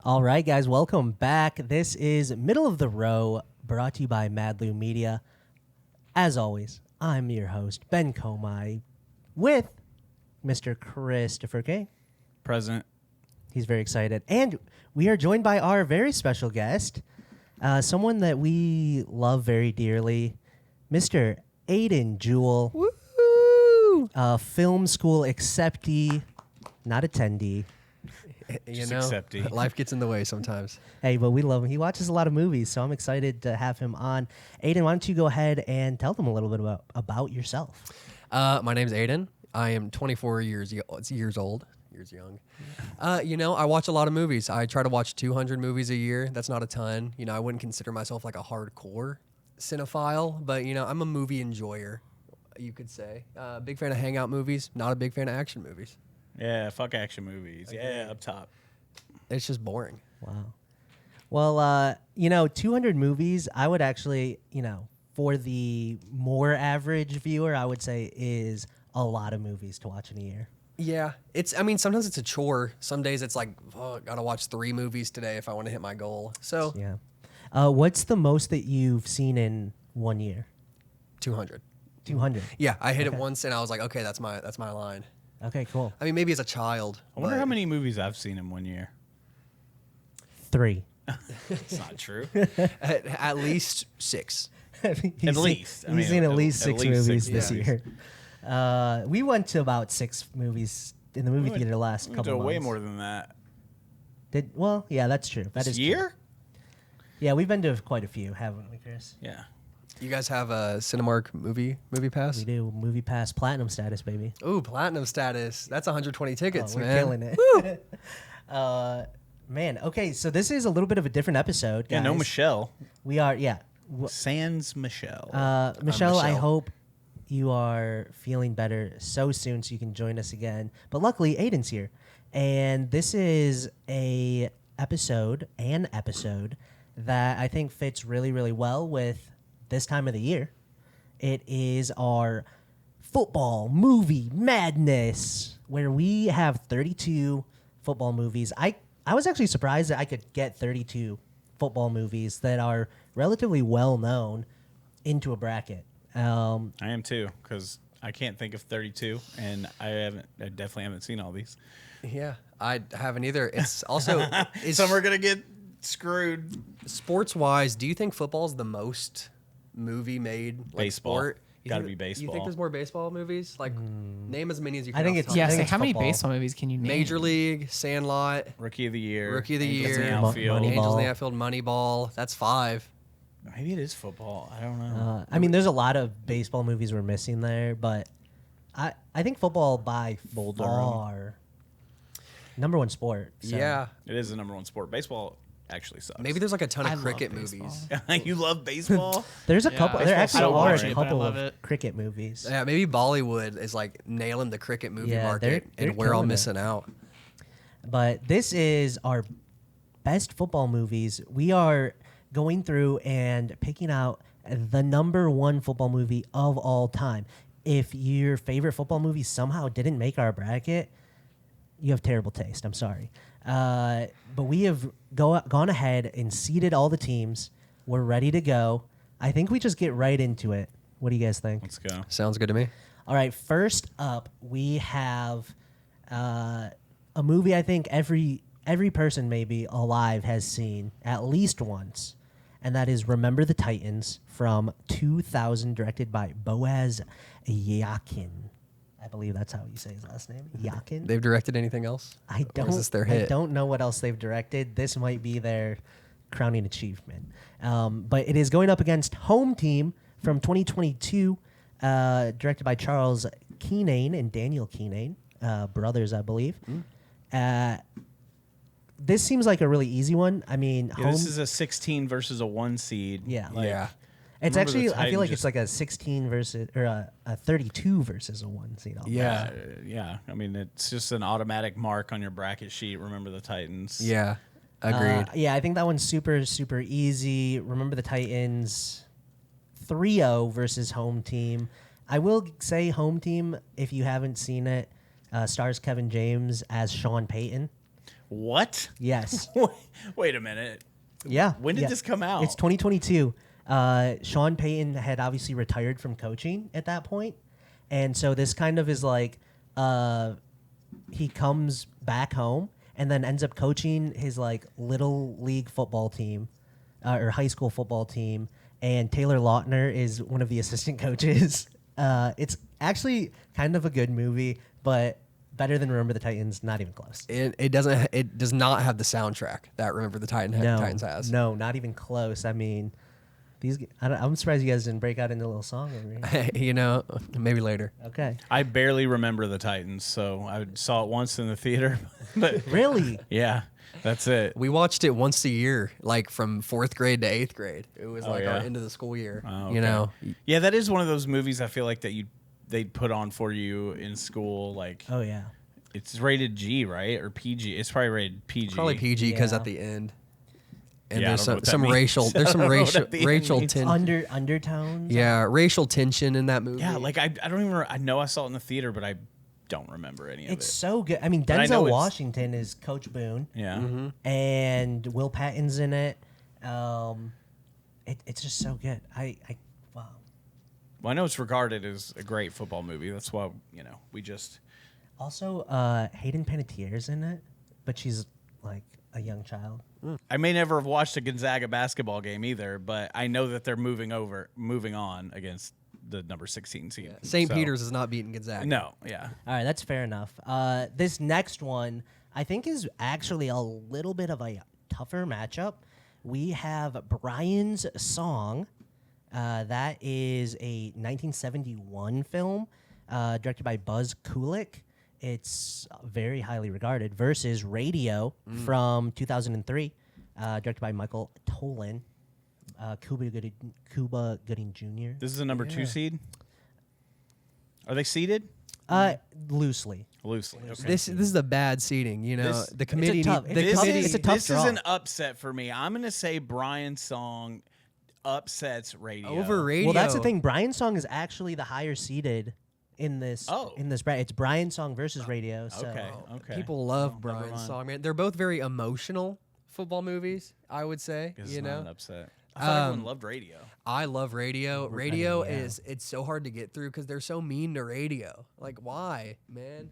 All right, guys, welcome back. This is Middle of the Row, brought to you by Madloo Media. As always, I'm your host, Ben Comey, with Mr. Christopher K. Present. He's very excited. And we are joined by our very special guest, someone that we love very dearly, Mr. Aiden Jewell. Woo! Film school acceptee, not attendee. You Just know, accepting. life gets in the way sometimes. Hey, but we love him. He watches a lot of movies, so I'm excited to have him on. Aiden, why don't you go ahead and tell them a little bit about yourself? My name's Aiden. I am 24 years old. Years young. I watch a lot of movies. I try to watch 200 movies a year. That's not a ton. I wouldn't consider myself like a hardcore cinephile, but I'm a movie enjoyer, you could say. Big fan of hangout movies. Not a big fan of action movies. Yeah, fuck action movies. Yeah, up top. It's just boring. Wow. Well, 200 movies, I would actually, for the more average viewer, I would say is a lot of movies to watch in a year. Yeah, sometimes it's a chore. Some days it's like, oh, gotta watch 3 movies today if I want to hit my goal. So Yeah. What's the most that you've seen in 1 year? 200. 200. Yeah, I hit it once and I was like, okay, that's my line. Okay, cool. I mean, maybe as a child. I wonder but- how many movies I've seen in 1 year. 3. It's not true. At least 6. He's least. I mean, seen at least at 6 least movies 6 this movies. year. We went to about 6 movies in the movie theater last We couple do months. way more than that. Yeah, that's true. That This is true. year? Yeah, we've been to quite a few, haven't we, Chris? Yeah. You guys have a Cinemark movie pass? We do. Movie Pass Platinum status, baby. Ooh, platinum status. That's 120 tickets, We're man. killing it. Man, okay, so this is a little bit of a different episode, guys. Yeah, no Michelle. We are, Sans Michelle. Michelle, I Michelle. hope you are feeling better so soon so you can join us again. But luckily, Aiden's here. And this is an episode that I think fits really, really well with this time of the year. It is our football movie madness, where we have 32 football movies. I was actually surprised that I could get 32 football movies that are relatively well known into a bracket. I am too, because I can't think of 32, and I definitely haven't seen all these. Yeah, I haven't either. It's also... Some are going to get screwed. Sports-wise, do you think football's the most movie made like Baseball. sport? Gotta think- be baseball. You think there's more baseball movies? Like, name as many as you can. I think off it's- the top Yeah, of I your think head. it's how many football. baseball movies can you name? Major League, Sandlot, Rookie of the Year. Rookie of the Angels in the Year, Outfield. Moneyball. Angels in the Outfield, Moneyball. That's 5. Maybe it is football. I don't know. I mean, there's a lot of baseball movies we're missing there, but I think football by Bull Durham. far number one sport. So. Yeah. It is the number 1 sport. Baseball actually sucks. Maybe there's like a ton I of love cricket baseball. movies. You love baseball? There's a Yeah, couple. There baseball's actually so are boring, a but I couple love of it. cricket movies. Yeah, maybe Bollywood is like nailing the cricket movie Yeah, market, they're and we're all killing it. missing out. But this is our best football movies. We are going through and picking out the number 1 football movie of all time. If your favorite football movie somehow didn't make our bracket, you have terrible taste. I'm sorry. But we have gone ahead and seeded all the teams. We're ready to go. I think we just get right into it. What do you guys think? Let's go. Sounds good to me. All right, first up, we have a movie I think every person maybe alive has seen at least once, and that is Remember the Titans from 2000, directed by Boaz Yakin. I believe that's how you say his last name. Yakin. They've directed anything else? I Or don't. is this their I hit? don't know what else they've directed. This might be their crowning achievement. But it is going up against Home Team from 2022, directed by Charles Keenane and Daniel Keenane, brothers, I believe. This seems like a really easy one. I mean, Yeah, Home. this is a 16 versus a 1 seed. Yeah. Yeah. It's Remember actually. the I feel Titans like it's just- like a 16 versus or a 32 versus a 1 seed. Yeah. Yeah. I mean, it's just an automatic mark on your bracket sheet. Remember the Titans. Yeah. Agreed. Yeah, I think that one's super, super easy. Remember the Titans 3-0 versus Home Team. I will say Home Team, if you haven't seen it, stars Kevin James as Sean Payton. What? Yes. Wait a minute. Yeah. When did yeah. this come out? It's 2022. Sean Payton had obviously retired from coaching at that point, and so this kind of is like he comes back home and then ends up coaching his like little league football team or high school football team, and Taylor Lautner is one of the assistant coaches. It's actually kind of a good movie, but better than Remember the Titans, not even close. It does not have the soundtrack that Remember the Titans has. No, not even close. I mean, I'm surprised you guys didn't break out into a little song over here. You know, maybe later. Okay. I barely remember the Titans, so I saw it once in the theater. But Really? yeah, that's it. We watched it once a year, like from 4th grade to 8th grade. It was like yeah? our end of the school year. Oh, You okay. know, Yeah, that is one of those movies I feel like that they'd put on for you in school. Like Oh yeah. it's rated G, right? Or PG. It's probably rated PG. probably PG because Yeah. at the end, and Yeah, I there's don't know some what that racial means. there's I some don't know what racial at the end racial means. tension. Undertones. Yeah, racial tension in that movie. Yeah, like I don't even. I know I saw it in the theater, but I don't remember any of It's it. so good. I mean, I know Denzel it's- Washington is Coach Boone, Yeah. and Will Patton's in it. It's just so good. Wow. Well, I know it's regarded as a great football movie. That's why we just. Also, Hayden Panettiere's in it, but she's like a young child. I may never have watched a Gonzaga basketball game either, but I know that they're moving on against the number 16 team. St. So- Peter's is not beating Gonzaga. No, yeah. All right, that's fair enough. This next one, I think, is actually a little bit of a tougher matchup. We have Brian's Song. That is a 1971 film directed by Buzz Kulik. It's very highly regarded. Versus Radio from 2003, directed by Michael Tolan. Cuba Gooding Jr. This is a number 2 seed. Are they seeded? Loosely. Loosely. Okay. This is a bad seating. You know, This- the committee. tough- the it's committee. it's a tough this draw. is an upset for me. I'm going to say Brian's Song upsets Radio. over radio. Well, that's the thing. Brian's Song is actually the higher seeded in this. Oh. In this bracket, it's Brian's Song versus Radio. So. Okay. Okay. People love never Brian's mind. Song, man. They're both very emotional football movies, I would say. Guess You it's not know, an upset. I thought everyone loved Radio. I love radio. Over Radio radio, yeah. it's so hard to get through because they're so mean to radio. Like, why, man?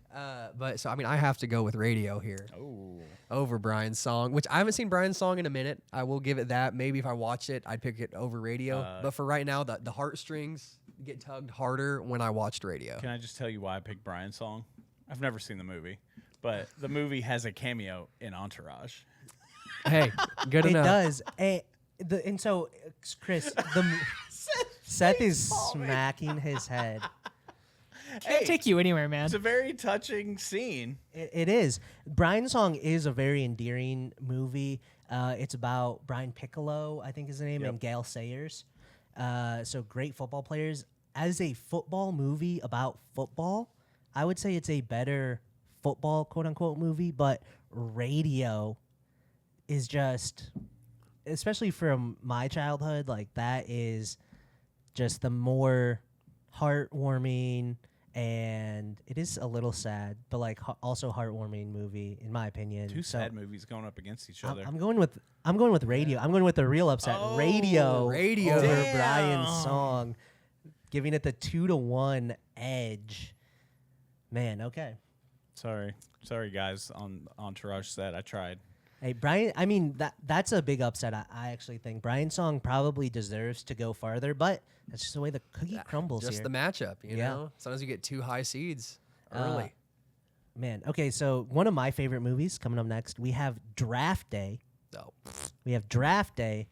But so I mean, I have to go with Radio here Oh. over Brian's Song, which I haven't seen Brian's Song in a minute. I will give it that. Maybe if I watch it, I'd pick it over Radio. But for right now, the heartstrings get tugged harder when I watched Radio. Can I just tell you why I picked Brian's Song? I've never seen the movie, but the movie has a cameo in Entourage. Hey, good It enough. does. And so, Chris, Seth is smacking his head. Hey, Take you anywhere, man. it's a very touching scene. It is. Brian's Song is a very endearing movie. It's about Brian Piccolo, I think is the name, Yep. and Gail Sayers. So great football players. As a football movie about football, I would say it's a better football quote unquote movie, but Radio is just, especially from my childhood, like that is just the more heartwarming, and it is a little sad, but like also heartwarming movie in my opinion. Two So sad movies going up against each I'm, other. I'm going with Radio. I'm going with the real upset. Oh, Radio Radio. over Damn. Brian's Song, giving it the 2-1 edge. Man, okay. Sorry, guys on Entourage set. I tried. Hey, Brian, I mean, that's a big upset. I actually think Brian's Song probably deserves to go farther, but that's just the way the cookie crumbles Just here. the matchup, you Yeah. know. Sometimes you get 2 high seeds early. Man, okay, so one of my favorite movies coming up next, we have Draft Day. So We have Draft Day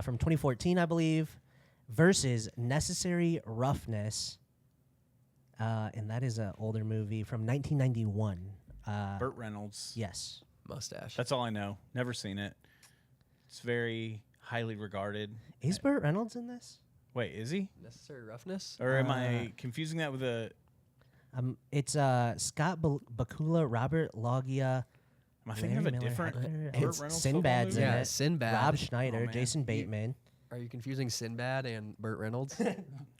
from 2014, I believe, versus Necessary Roughness. And that is an older movie from 1991. Burt Reynolds. Yes. mustache. That's all I know. Never seen it. It's very highly regarded. Is Burt Reynolds in this? Wait, is he? Necessary roughness. Or am I confusing that with a? It's Scott Bakula, Robert Loggia, Am I thinking of Larry a Miller different Hector, Burt and Reynolds Sinbad's football in movie? Yeah, it. Sinbad. Rob Schneider, Oh, man. Jason You- Bateman. Are you confusing Sinbad and Burt Reynolds?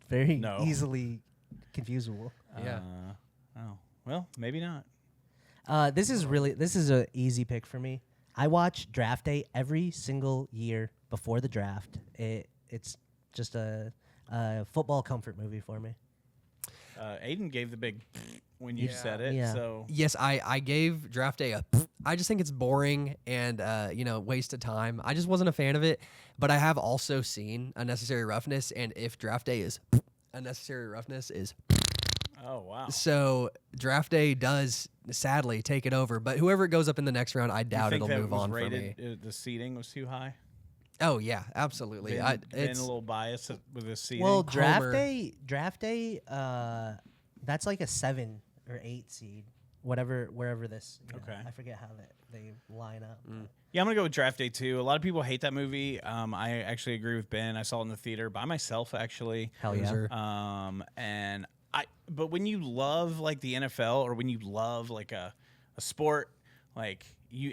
Very No. easily confusable. Yeah. Oh, well, maybe not. This is a easy pick for me. I watch Draft Day every single year before the draft. It's just a football comfort movie for me. Aiden gave the big when you said it. Yeah. So Yes, I gave Draft Day a. I just think it's boring and waste of time. I just wasn't a fan of it. But I have also seen Unnecessary Roughness, and if Draft Day is Unnecessary Roughness is. oh wow. So Draft Day does sadly take it over. But whoever goes up in the next round, I You doubt think it'll that move was on for me. rated, the seating was too high. Oh yeah, absolutely. Been a It's little biased with the seating. Well, Homer. Draft Day, that's like a 7 or 8 seed, wherever this. Okay. I forget how they line up. Yeah, I'm gonna go with Draft Day too. A lot of people hate that movie. I actually agree with Ben. I saw it in the theater by myself actually. Hell yeah. Loser. But when you love like the NFL or when you love like a sport, like you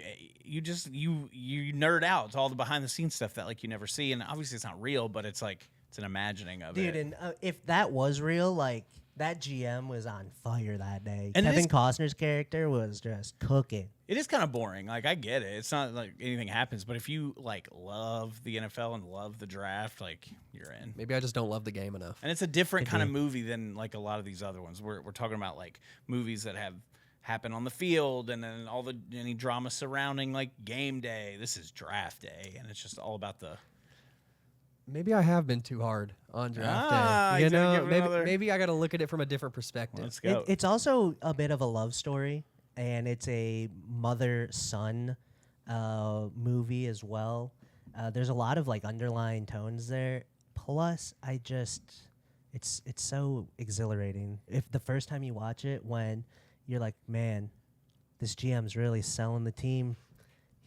nerd out. It's all the behind the scenes stuff that like you never see, and obviously it's not real, but it's like it's an imagining of Dude, it. and if that was real, like that GM was on fire that day. And it Kevin is- Costner's character was just cooking. It is kind of boring. Like I get it. It's not like anything happens, but if you like love the NFL and love the draft, like you're in. Maybe I just don't love the game enough. And it's a different kind of movie than like a lot of these other ones. We're talking about like movies that have happen on the field and then any drama surrounding like game day. This is draft day, and it's just all about the. Maybe I have been too hard on Draft Day. you You gotta know, give it maybe another- maybe I got to look at it from a different perspective. Let's go. It's also a bit of a love story, and it's a mother-son movie as well. There's a lot of like underlying tones there. Plus, it's so exhilarating. If the first time you watch it, when you're like, man, this GM's really selling the team.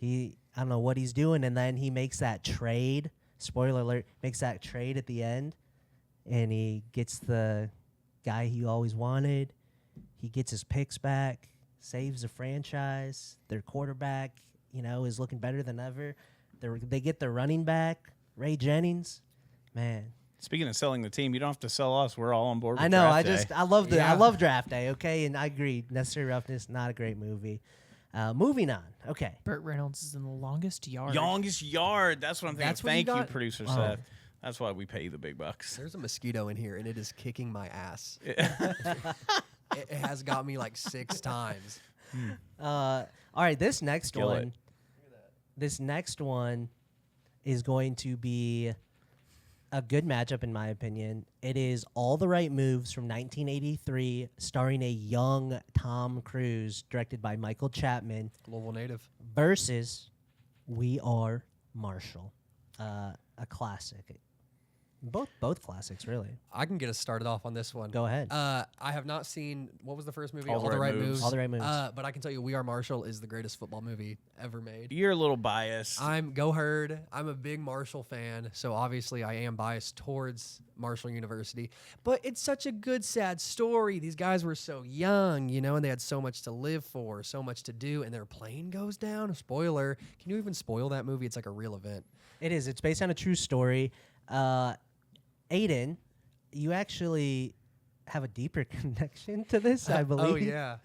I don't know what he's doing, and then he makes that trade. Spoiler alert, makes that trade at the end, and he gets the guy he always wanted. He gets his picks back, saves the franchise. Their quarterback, is looking better than ever. They get their running back, Ray Jennings. Man, Speaking of selling the team, you don't have to sell us. We're all on board. With I know. Draft Day. I love Yeah. I love Draft Day. Okay, and I agree. Necessary Roughness, not a great movie. Moving on. Okay. Burt Reynolds is in the longest yard. Longest yard. That's what I'm thinking. That's what you Thank you, got? producer Oh. Seth. That's why we pay you the big bucks. There's a mosquito in here, and it is kicking my ass. It has got me like 6 times. All right. This next Kill one. it. This next one is going to be a good matchup, in my opinion. It is All the Right Moves from 1983, starring a young Tom Cruise, directed by Michael Chapman, Global native. versus We Are Marshall, a classic. Both classics, really. I can get us started off on this one. Go ahead. I have not seen, what was the first movie? All the Right Moves. All the Right Moves. But I can tell you, We Are Marshall is the greatest football movie ever made. You're a little biased. Go Herd. I'm a big Marshall fan, so obviously I am biased towards Marshall University. But it's such a good, sad story. These guys were so young, and they had so much to live for, so much to do, and their plane goes down. Spoiler. Can you even spoil that movie? It's like a real event. It is. It's based on a true story. Aiden, you actually have a deeper connection to this, I believe. Oh, yeah.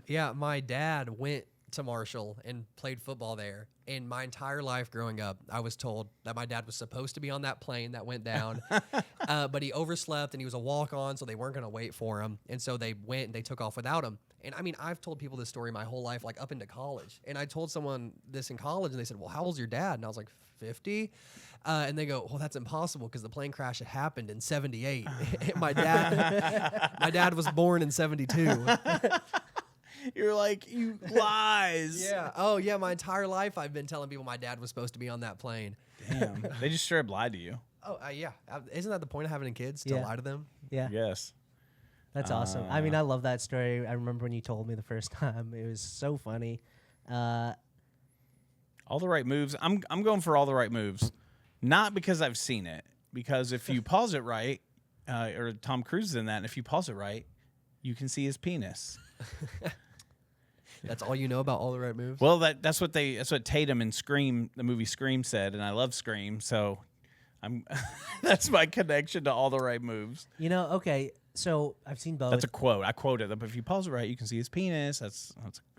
Yeah, my dad went to Marshall and played football there. And my entire life growing up, I was told that my dad was supposed to be on that plane that went down, but he overslept and he was a walk-on, so they weren't going to wait for him. And so they went and they took off without him. And I mean, I've told people this story my whole life, like up into college. And I told someone this in college, and they said, well, how old's your dad? And I was like, 50? And they go, well, that's impossible because the plane crash had happened in 78. my dad was born in 72. You're like, you lies. Yeah. Oh, yeah. My entire life, I've been telling people my dad was supposed to be on that plane. Damn. They just straight up lied to you. Oh, yeah. Isn't that the point of having kids, to Yeah. lie to them? Yeah, Yes. that's awesome. I mean, I love that story. I remember when you told me the first time. It was so funny. All the Right Moves. I'm going for All the Right Moves. Not because I've seen it. Because if you pause it right, or Tom Cruise is in that, and if you pause it right, you can see his penis. That's all you know about All the Right Moves? Well, that's what Tatum in Scream, the movie Scream, said, and I love Scream, so I'm that's my connection to All the Right Moves. Okay, So I've seen both. That's a quote. I quoted it, but if you pause it right, you can see his penis. That's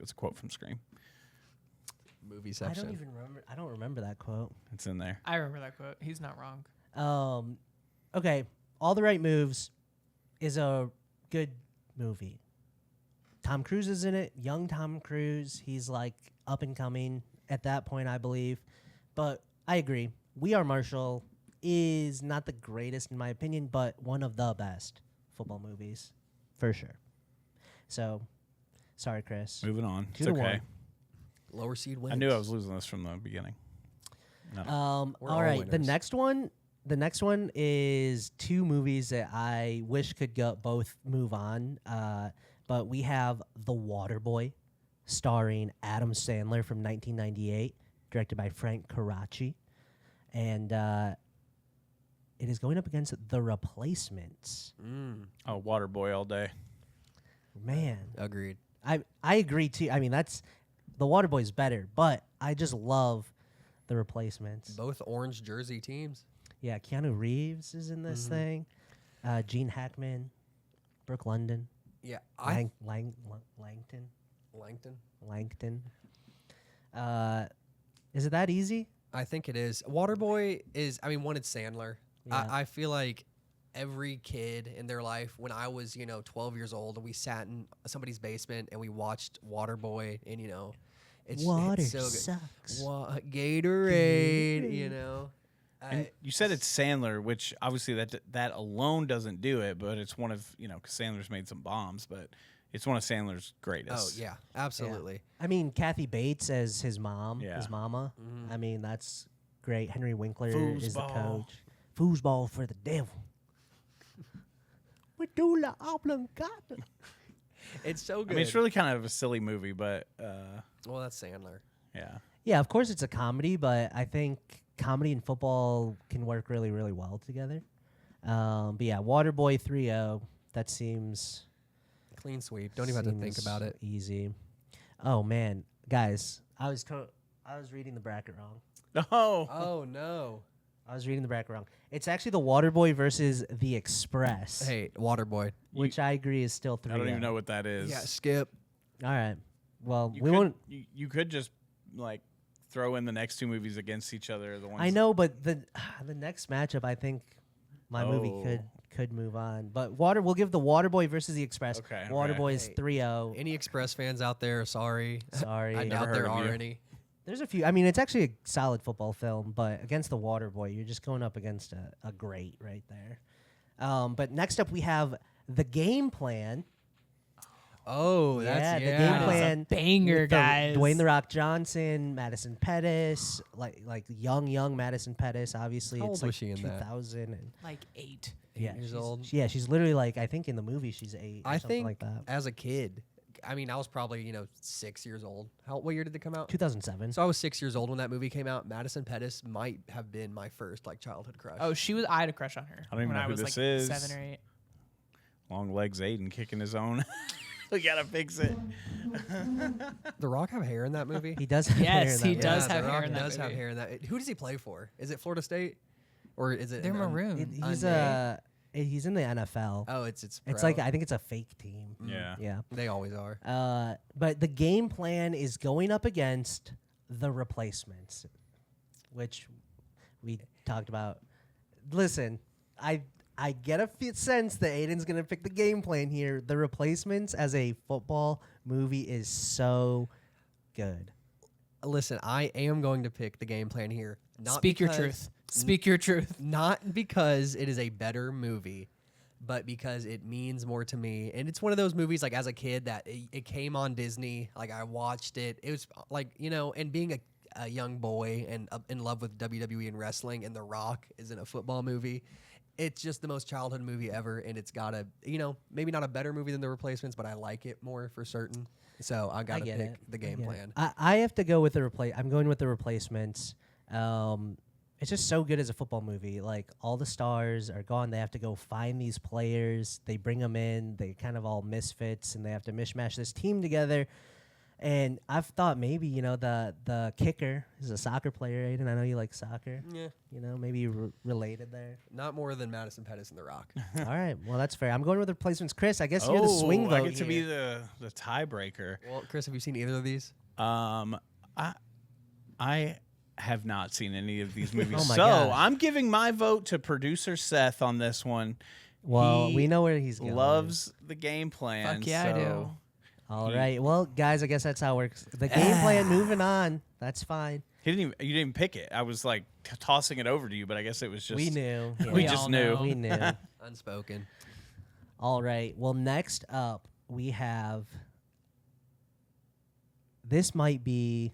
a quote from Scream. Movie I section. don't even remember. I don't remember that quote. It's in there. I remember that quote. He's not wrong. Okay, All the Right Moves is a good movie. Tom Cruise is in it. Young Tom Cruise. He's like up and coming at that point, I believe. But I agree. We Are Marshall is not the greatest in my opinion, but one of the best football movies for sure. So, sorry, Chris. Moving on. It's 2-1. okay. Lower seed wins. I knew I was losing this from the beginning. No. We're All all right, the winners. next one. The next one is two movies that I wish could go both move on. But we have The Waterboy, starring Adam Sandler from 1998, directed by Frank Karachi, and it is going up against The Replacements. Oh, Waterboy all day. Man, Agreed. I agree too. I mean, that's The Waterboy's better, but I just love The Replacements. Both orange jersey teams. Yeah, Keanu Reeves is in this thing. Gene Hackman, Brooke London, Yeah. Langton. Langton. Is it that easy? I think it is. Waterboy is, I mean, one, it's Sandler. Yeah. I feel like every kid in their life, when I was, 12 years old, we sat in somebody's basement and we watched Waterboy, and, it's Water it's so good. sucks. Gatorade, Gatorade. And you said it's Sandler, which obviously that alone doesn't do it, but it's one of, because Sandler's made some bombs, but it's one of Sandler's Oh, greatest. yeah, absolutely. I mean, Kathy Bates as his mom, Yeah. his mama. I mean, that's great. Henry Winkler is the Foosball. coach. Foosball for the devil. Medulla oblongata. It's so I good. mean, it's really kind of a silly movie, but well, that's Sandler. yeah. Yeah, of course it's a comedy, but I think comedy and football can work really, really well together. But yeah, Waterboy 3-0. That seems Clean sweep. Don't even have to think seems about it. Easy. Oh man, guys, I was reading the bracket wrong. Oh, Oh, no. I was reading the bracket wrong. It's actually the Waterboy versus the Express, Hey, Waterboy. which I agree is still 3-0. I don't even know what that is. Yeah, skip. All right. Well, You we could, won't. You could just like throw in the next two movies against each other. The ones I know, but the next matchup, I think my movie Oh. could move on. But we'll give the Waterboy versus the Express. Okay, Waterboy is Hey. 3-0. Any Express fans out there, sorry. Sorry. I doubt heard there of are you. any. There's a few. I mean, it's actually a solid football film, but against the Waterboy, you're just going up against a great right there. But next up, we have The Game Plan. Oh, that's The yeah. Game That is a Plan. banger, with guys. Dwayne the Rock Johnson, Madison Pettis, like young Madison Pettis. Obviously, How it's old like was she in that? 2000. And Like 8. yeah, years she's, old? Yeah, she's literally like I think in the movie she's 8. Or I something think like that. as a kid, I mean, I was probably 6 years old. What year did it come out? 2007. So I was 6 years old when that movie came out. Madison Pettis might have been my first childhood crush. Oh, I had a crush on her. I don't even when know I who was this like is. 7 or 8. Long legs Aiden kicking his own. We gotta fix it. The Rock have hair in that movie? He does. Have hair Yes, in he that does movie. The have hair Rock in that does have movie. hair in that. Who does he play for? Is it Florida State, or is it? They're maroon. He's Unnamed? he's in the NFL. Oh, it's It's pro. like I think it's a fake team. Yeah. Yeah. They always are. But the Game Plan is going up against The Replacements, which we talked about. Listen, I get a sense that Aiden's gonna pick The Game Plan here. The Replacements as a football movie is so good. Listen, I am going to pick The Game Plan here. Not Speak your because- truth. Speak your truth. Not because it is a better movie, but because it means more to me. And it's one of those movies, like as a kid, that it came on Disney. Like I watched it. It was like, and being a young boy and in love with WWE and wrestling, and The Rock is in a football movie. It's just the most childhood movie ever. And it's got maybe not a better movie than The Replacements, but I like it more for certain. So I got to get pick it. The Game I get Plan. it. I have to go with I'm going with The Replacements. It's just so good as a football movie. Like all the stars are gone. They have to go find these players. They bring them in. They kind of all misfits, and they have to mishmash this team together. And I've thought maybe the kicker is a soccer player. Aiden, I know you like soccer. Yeah. Maybe you related there. Not more than Madison Pettis and The Rock. All right, well that's fair. I'm going with replacements. Chris, I guess you're the swing vote I get to be here. the tiebreaker. Well, Chris, have you seen either of these? I have not seen any of these movies, Oh my so gosh. I'm giving my vote to producer Seth on this one. Well, He we know where he's going. loves the game plan. Fuck yeah, I do. so All he- right, well, guys, I guess that's how it works. The game plan. Moving on. That's fine. You didn't even pick it. I was like tossing it over to you, but I guess it was just We knew. Yeah. We all just knew. know. We knew. Unspoken. All right. Well, next up we have. This might be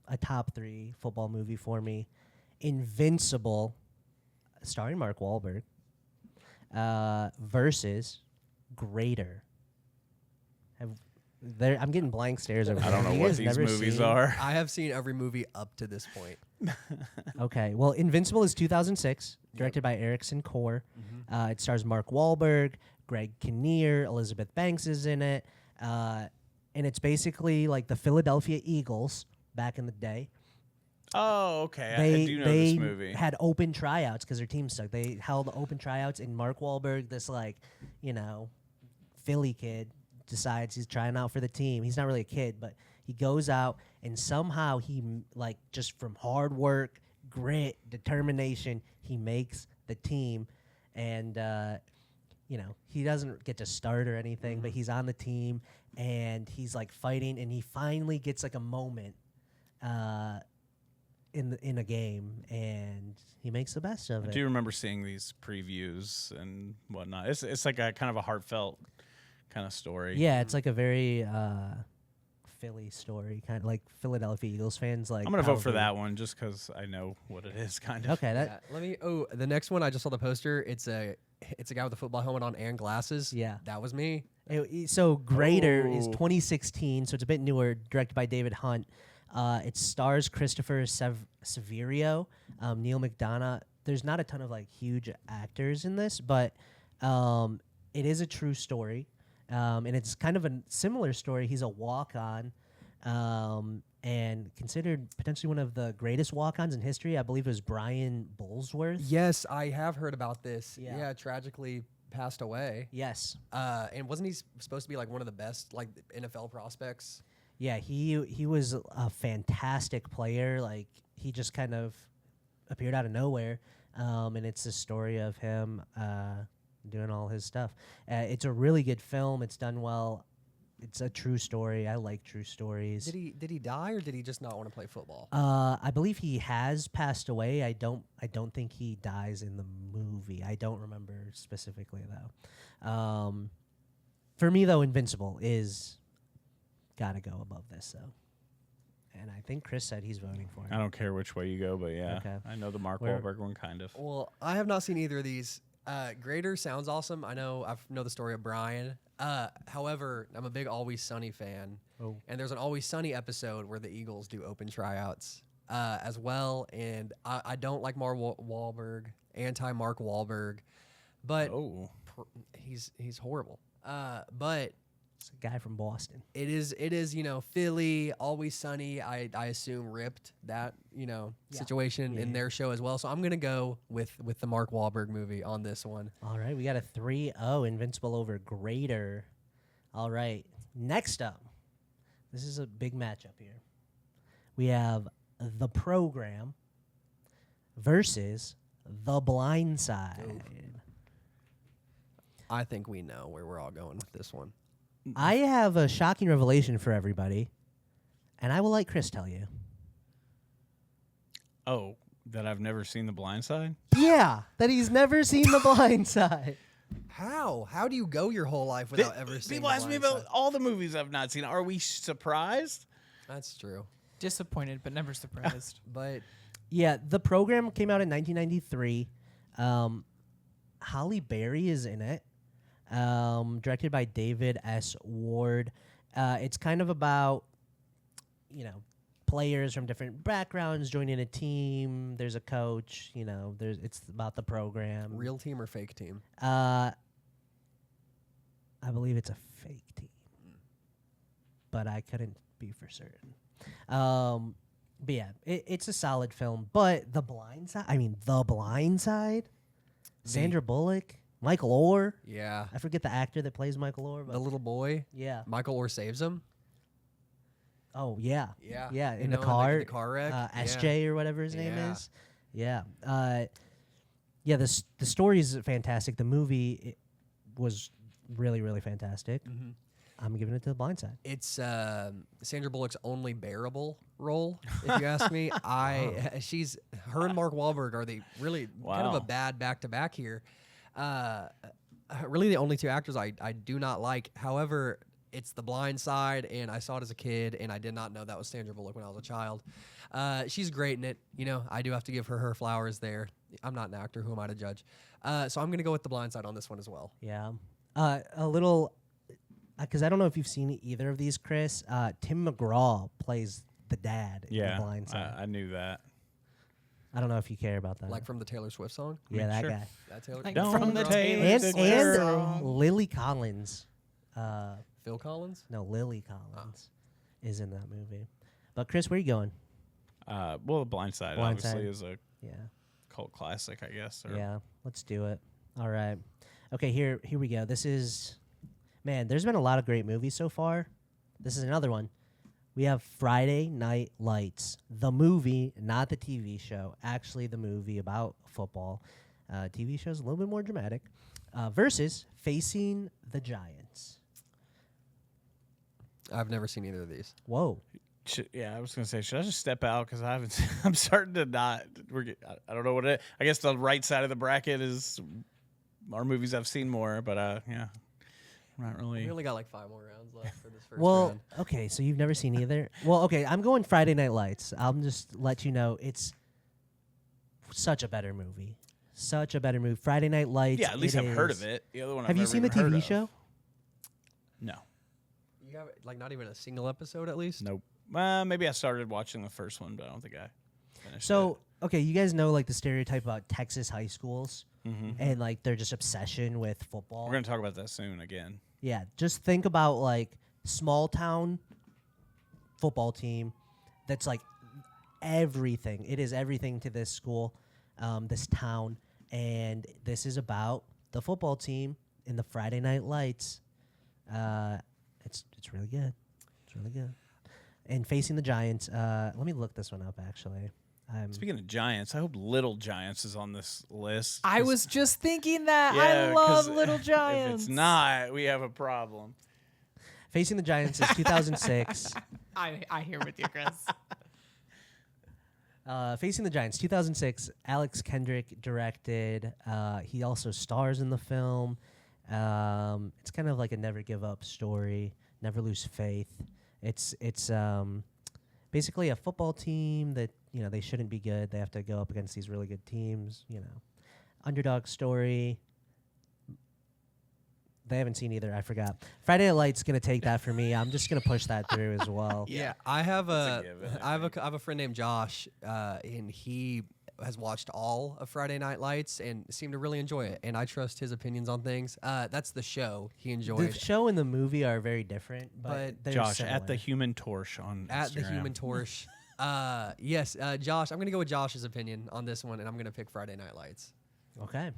a top 3 football movie for me. Invincible, starring Mark Wahlberg, versus Greater. I'm getting blank stares over I there. don't know You what guys these never movies seen- are. I have seen every movie up to this point. Okay. Well, Invincible is 2006, directed by Erickson Core. It stars Mark Wahlberg, Greg Kinnear, Elizabeth Banks is in it. And it's basically like the Philadelphia Eagles back in the day. Oh, okay. They I do know they this movie. had open tryouts because their team sucked. They held open tryouts, and Mark Wahlberg, this Philly kid, decides he's trying out for the team. He's not really a kid, but he goes out and somehow just from hard work, grit, determination, he makes the team. And he doesn't get to start or anything, but he's on the team and he's like fighting, and he finally gets like a moment in a game, and he makes the best of I it. do remember seeing these previews and whatnot. It's like a kind of a heartfelt kind of story. Yeah, it's like a very Philly story, kind of like Philadelphia Eagles fans. Like I'm gonna vote for probably- that one just because I know what it is, kind of. Okay, that The next one I just saw the poster. It's a guy with a football helmet on and glasses. Yeah. That was me. so Greater is Oh. 2016, so it's a bit newer. Directed by David Hunt. It stars Christopher Severio, Neil McDonough. There's not a ton of like huge actors in this, but it is a true story. And it's kind of a similar story. He's a walk-on, and considered potentially one of the greatest walk-ons in history. I believe it was Brian Bullsworth. Yes, I have heard about this. Yeah. Yeah, tragically passed away. Yes. And wasn't he supposed to be like one of the best like NFL prospects? Yeah, he was a fantastic player. Like, he just kind of appeared out of nowhere, and it's the story of him doing all his stuff. It's a really good film. It's done well. It's a true story. I like true stories. Did he die or did he just not want to play football? I believe he has passed away. I don't think he dies in the movie. I don't remember specifically though. For me though, Invincible is gotta go above this though. And I think Chris said he's voting for it. I don't care which way you go, but yeah, Okay. I know the Mark Where- Wahlberg one kind of. Well, I have not seen either of these. Greater sounds awesome. I know the story of Brian. However, I'm a big Always Sunny fan. Oh. And there's an Always Sunny episode where the Eagles do open tryouts as well. And I don't like Mark Wahlberg, anti-Mark Wahlberg, but Oh, he's horrible. But It's a guy from Boston. it is Philly, Always Sunny. I assume ripped that Yeah. situation in Yeah. their show as well. So I'm gonna go with the Mark Wahlberg movie on this one. All right, we got a 3-0 Invincible over Greater. All right, next up, this is a big matchup here. We have The Program versus The Blind Side. I think we know where we're all going with this one. I have a shocking revelation for everybody, and I will let Chris tell you. oh, that I've never seen The Blind Side. Yeah, that he's never seen The Blind Side. How? How do you go your whole life without ever seeing People The ask me Blind about Side? all the movies I've not seen. Are we surprised? That's true. Disappointed, but never surprised. But Yeah, The Program came out in 1993. Holly Berry is in it. Directed by David S. Ward. It's kind of about, players from different backgrounds joining a team. There's a coach. It's about the program. real team or fake team? I believe it's a fake team, but I couldn't be for certain. But yeah, it's a solid film. But The Blind Side, The Blind Side, Sandra Bullock, Michael Orr. Yeah. I forget the actor that plays Michael Orr. But The little boy. yeah. Michael Orr saves him. Oh, yeah. Yeah. Yeah, You in know, the car. the car wreck. SJ or whatever his name Yeah. is. Yeah. Yeah, the story is fantastic. The movie was really, really fantastic. Mm-hmm. I'm giving it to The Blind Side. It's Sandra Bullock's only bearable role, if you ask me. Her and Mark Wahlberg are the really kind of Wow. a bad back-to-back here. Really the only two actors I do not like. However, it's The Blind Side, and I saw it as a kid, and I did not know that was Sandra Bullock when I was a child. She's great in it. You know, I do have to give her flowers there. I'm not an actor. Who am I to judge? So I'm going to go with The Blind Side on this one as well. Yeah. A little, because I don't know if you've seen either of these, Chris. Tim McGraw plays the dad in Yeah, The Blind Side. I knew that. I don't know if you care about that. Like from the Taylor Swift song? yeah, that sure. guy. That Taylor Like Don't from the take Taylor And, the Swift and song. Lily Collins. Phil Collins? No, Lily Collins is in that movie. But Chris, where are you going? Well, The Blind Side Blind obviously Side. is a Yeah. cult classic, I guess. Or Yeah, let's do it. All right. Okay, here we go. This is, man, there's been a lot of great movies so far. This is another one. We have Friday Night Lights, the movie, not the TV show, actually the movie about football. TV show's a little bit more dramatic. Versus Facing the Giants. I've never seen either of these. Whoa. Yeah, I was gonna say, should I just step out because I haven't? I'm starting to not. I don't know what it. I guess the right side of the bracket is our movies I've seen more, but yeah, I'm not really. We only got like 5 more rounds left for this first Well, round. okay, so you've never seen either. Well, okay, I'm going Friday Night Lights. I'll just let you know it's such a better movie. Such a better movie. Friday Night Lights. Yeah, at least it I've heard is- of it. The other one. Have I've you never seen the even heard TV of. show? No. You have like not even a single episode at least? Nope. Maybe I started watching the first one, but I don't think I finished So, okay, you guys know like the stereotype about Texas high schools it. Mm-hmm. and like their just obsession with football. We're gonna talk about that soon again. Yeah, just think about like small town football team that's like everything. It is everything to this school, this town, and this is about the football team in the Friday Night Lights. It's really good. It's really good. And Facing the Giants. Let me look this one up actually. Speaking of Giants, I hope Little Giants is on this list. I 'cause- was just thinking that. Yeah, I love 'cause Little Giants. If it's not, we have a problem. Facing the Giants is 2006. I hear with you, Chris. Facing the Giants, 2006. Alex Kendrick directed. He also stars in the film. It's kind of like a never give up story, never lose faith. It's basically a football team that they shouldn't be good. They have to go up against these really good teams. Underdog story. They haven't seen either. I forgot. Friday Night Lights gonna take that for me. I'm just gonna push that through as well. Yeah, I have That's a a, given, I have a friend named Josh, and he has watched all of Friday Night Lights and seemed to really enjoy it. And I trust his opinions on things. That's the show he The enjoyed. show and the movie are very different, but But they're Josh similar. at the Human Torch on At the Instagram. Human Torch. Yes, Josh. I'm gonna go with Josh's opinion on this one, and I'm gonna pick Friday Night Lights. Okay.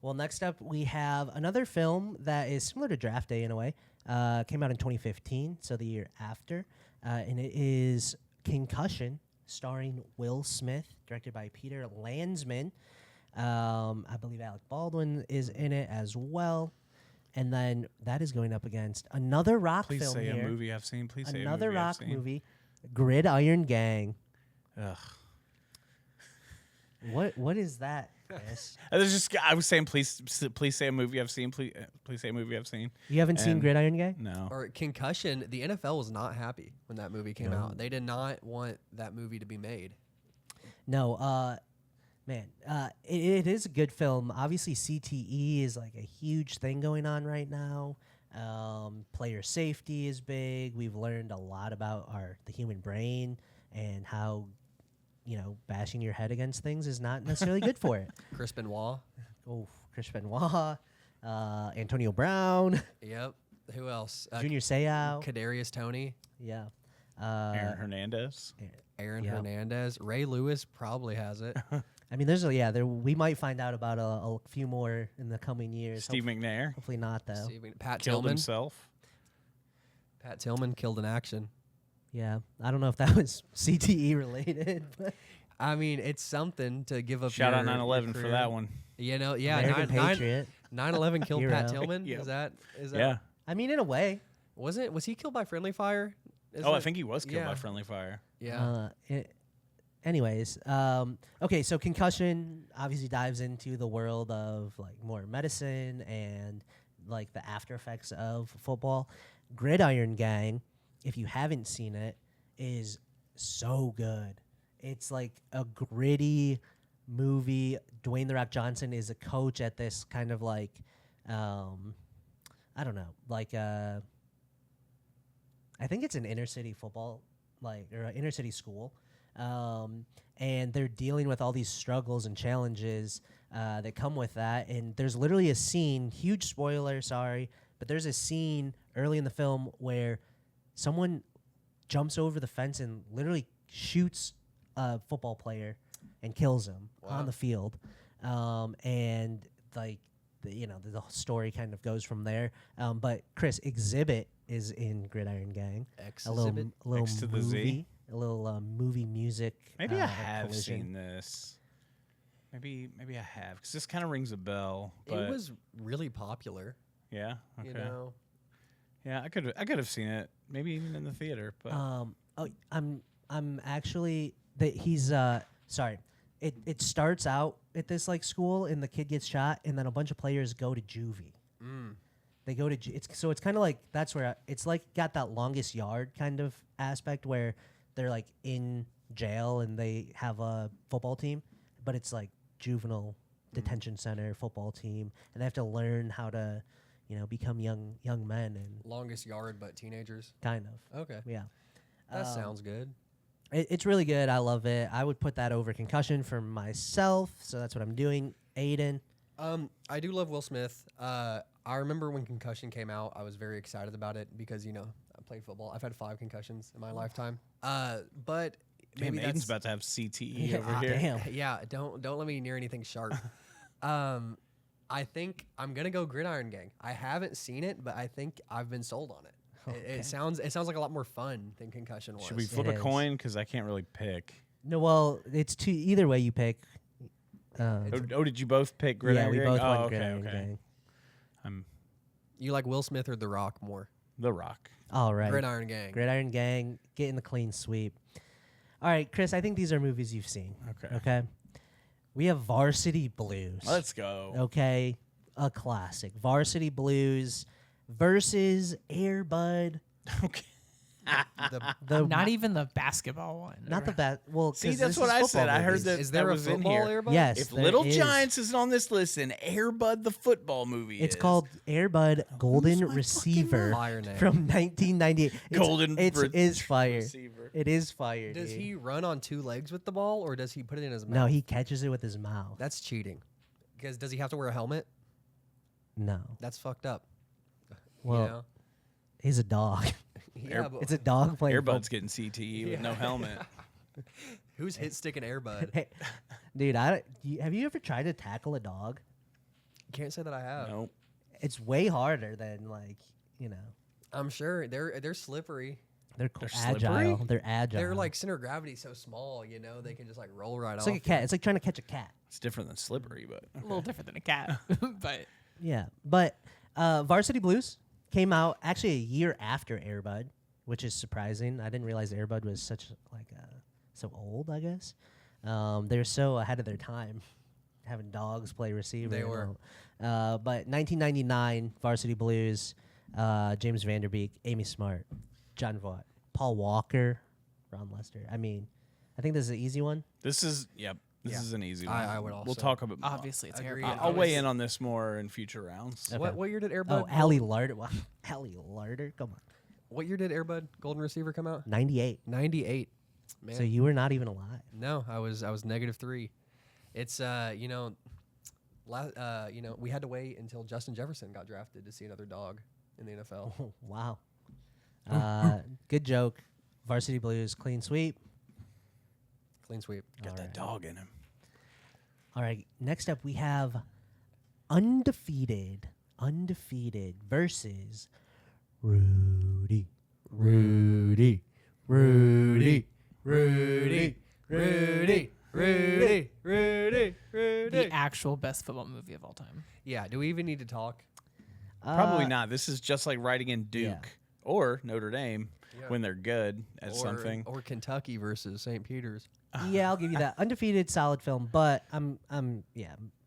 Well, next up we have another film that is similar to Draft Day in a way. Came out in 2015, so the year after, and it is Concussion, starring Will Smith, directed by Peter Landsman. I believe Alec Baldwin is in it as well. And then that is going up against another rock Please film say here. a movie I've seen. Please say Another a movie I've rock seen. movie, Gridiron Gang. Ugh. What is that, Chris? I was saying, please say a movie I've seen. Please say a movie I've seen. You haven't seen And- Gridiron Gang? No. Or Concussion. The NFL was not happy when that movie came out. They did not want that movie to be made. No, man, it is a good film. Obviously, CTE is like a huge thing going on right now. Player safety is big. We've learned a lot about the human brain and how bashing your head against things is not necessarily good for it. Chris Benoit. Oh, Chris Benoit, Antonio Brown, Yep. Who else? Junior Seau. Kadarius Toney. Yeah. Aaron Hernandez. Aaron Yeah. Hernandez. Ray Lewis probably has it. I mean, we might find out about a few more in the coming years. Steve McNair Hopefully not, though. Pat killed Tillman. himself. Pat Tillman killed in action. Yeah, I don't know if that was CTE related. But I mean, it's something to give up. Shout out your 9/11 for career. that one. You know, yeah, American Patriot. 9/11 killed Pat Hero. Tillman. Yep. Is that? Yeah. I mean, in a way. Was it? Was he killed by friendly fire? I think he was killed by Yeah. friendly fire. Yeah. Anyways, okay, so concussion obviously dives into the world of like more medicine and like the after effects of football. Gridiron Gang, if you haven't seen it, is so good. It's like a gritty movie. Dwayne The Rock Johnson is a coach at this kind of like, I don't know, like I think it's an inner city football, like, or an inner city school. And they're dealing with all these struggles and challenges that come with that. And there's literally a scene, huge spoiler, sorry, but there's a scene early in the film where someone jumps over the fence and literally shoots a football player and kills him on the field. And like, the whole story kind of goes from there. But Chris, Exhibit is in Gridiron Gang. A little X to the Z. movie, a little movie music. Maybe I have collision. seen this. Maybe I have, because this kind of rings a bell. But It was really popular. yeah, okay. You know. Yeah, I could have seen it. Maybe even in the theater. But I'm actually that he's sorry. It starts out at this like school and the kid gets shot and then a bunch of players go to juvie. They go to it's kind of like that's where it's like got that Longest Yard kind of aspect where they're like in jail and they have a football team, but it's like juvenile detention center football team and they have to learn how to become young men and Longest Yard, but teenagers. kind of Okay. yeah. That sounds good. It's really good. I love it. I would put that over Concussion for myself, so that's what I'm doing. Aiden. I do love Will Smith. I remember when Concussion came out, I was very excited about it because, I played football. I've had 5 concussions in my lifetime. But damn, maybe Aiden's that's about to have CTE over here. Damn. yeah, don't let me near anything sharp. I think I'm gonna go Gridiron Gang. I haven't seen it, but I think I've been sold on it. It sounds like a lot more fun than Concussion was. Should we flip a is. coin? Because I can't really pick. No, well, it's two. Either way you pick. Did you both pick Yeah, Gridiron we Gang? both Oh, went okay, Gridiron okay. Gang. I'm You like Will Smith or The Rock more? The Rock. All right. Gridiron Gang. Gridiron Gang, getting the clean sweep. All right, Chris, I think these are movies you've seen. Okay. Okay. We have Varsity Blues. Let's go. Okay. A classic. Varsity Blues versus Air Bud. Okay. The Not even the basketball one. not the best. Well, See, 'cause that's this what is I football said. I heard movies. that. Is there that a was in football here. Airbud? Yes. If there Little is. Giants isn't on this list, and Airbud the football movie It's is. called Air Bud Golden my fucking Receiver Fire name. from 1998. Golden Is fire. Receiver. It is fire. Does dude. he run on 2 legs with the ball, or does he put it in his mouth? No, he catches it with his mouth. That's cheating. Because does he have to wear a helmet? No. That's fucked up. Well, you know? he's a dog. Yeah, but It's a dog playing. Airbud's getting CTE with no helmet. who's hit stick and Airbud? Hey, dude, have you ever tried to tackle a dog? Can't say that I have. Nope. It's way harder than I'm sure they're slippery. they're They're agile. slippery? They're agile. They're like center of gravity so small, they can just like roll right it's off. like a cat. It's like trying to catch a cat. It's different than slippery, but A little different than a cat, but Yeah, but Varsity Blues came out actually a year after Air Bud, which is surprising. I didn't realize Air Bud was such so old. I guess they're so ahead of their time, having dogs play receiver. They were. But 1999 Varsity Blues, James Vanderbeek, Amy Smart, John Voight, Paul Walker, Ron Lester. I mean, I think this is an easy one. this is This Yeah. is an easy one. I would We'll also- talk about. obviously it's Agreed. Airbud. I'll weigh in on this more in future rounds. Okay. What year did Airbud? Oh, Allie Larder. Wow. Allie Larder. Come on. What year did Airbud Golden Receiver come out? 98. 98. Man. So you were not even alive. No, I was -3. It's we had to wait until Justin Jefferson got drafted to see another dog in the NFL. Wow. Good joke. Varsity Blues, clean sweep. Clean sweep. Got that dog in him. All right. Next up, we have undefeated versus Rudy, Rudy, Rudy, Rudy, Rudy, Rudy, Rudy, The actual best football movie of all time. Yeah. Do we even need to talk? Probably not. This is just like writing in Duke yeah. or Notre Dame when they're good at something. Or Kentucky versus St. Peter's. Yeah, I'll give you that. Undefeated, solid film, but I'm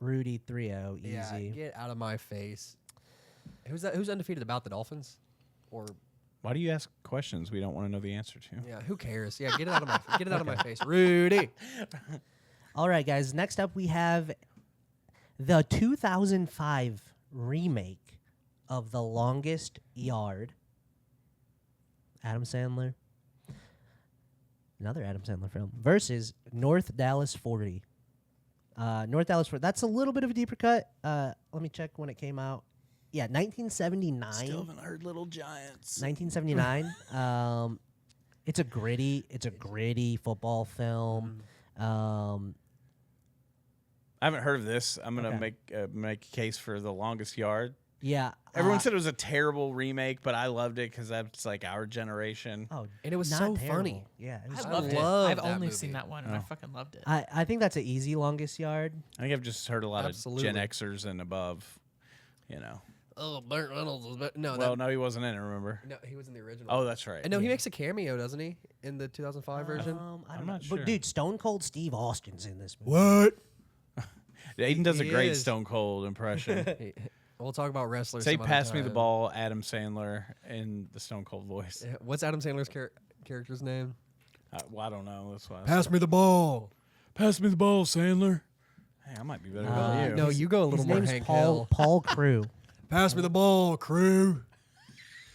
Rudy 3-0, easy. Yeah, get out of my face. Who's that? Who's undefeated about the Dolphins? Or Why do you ask questions we don't want to know the answer to? yeah, who cares? Yeah, get it out of my my face, Rudy. All right, guys. Next up, we have the 2005 remake of The Longest Yard. Adam Sandler. Another Adam Sandler film. Versus North Dallas 40. North Dallas 40. That's a little bit of a deeper cut. Let me check when it came out. Yeah, 1979. Still haven't heard Little Giants. 1979. It's a gritty football film. I haven't heard of this. I'm gonna Okay. make a case for The Longest Yard. Yeah. Everyone said it was a terrible remake, but I loved it because that's like our generation. Oh, And it was not so terrible. funny. Yeah, it I was loved I it. love I've that only movie. seen that one, and I fucking loved it. I think that's an easy longest yard. I think I've just heard a lot Absolutely. of Gen Xers and above. You know. Oh, Burt Reynolds was no. Well, no, he wasn't in it. Remember? no, he was in the original. Oh, that's right. and no, he makes a cameo, doesn't he, in the 2005 version? I I'm don't know. not sure. But dude, Stone Cold Steve Austin's in this movie. What? Aiden does a He great is. Stone Cold impression. We'll talk about wrestlers. Say, some other "Pass me the time. ball," Adam Sandler in the Stone Cold voice. Yeah, what's Adam Sandler's character's name? Well, I don't know. That's why. Me the ball. Pass me the ball, Sandler. Hey, I might be better than you. No, you go a little His more name's Hank Paul Hill. Paul Crew. Pass me the ball, crew.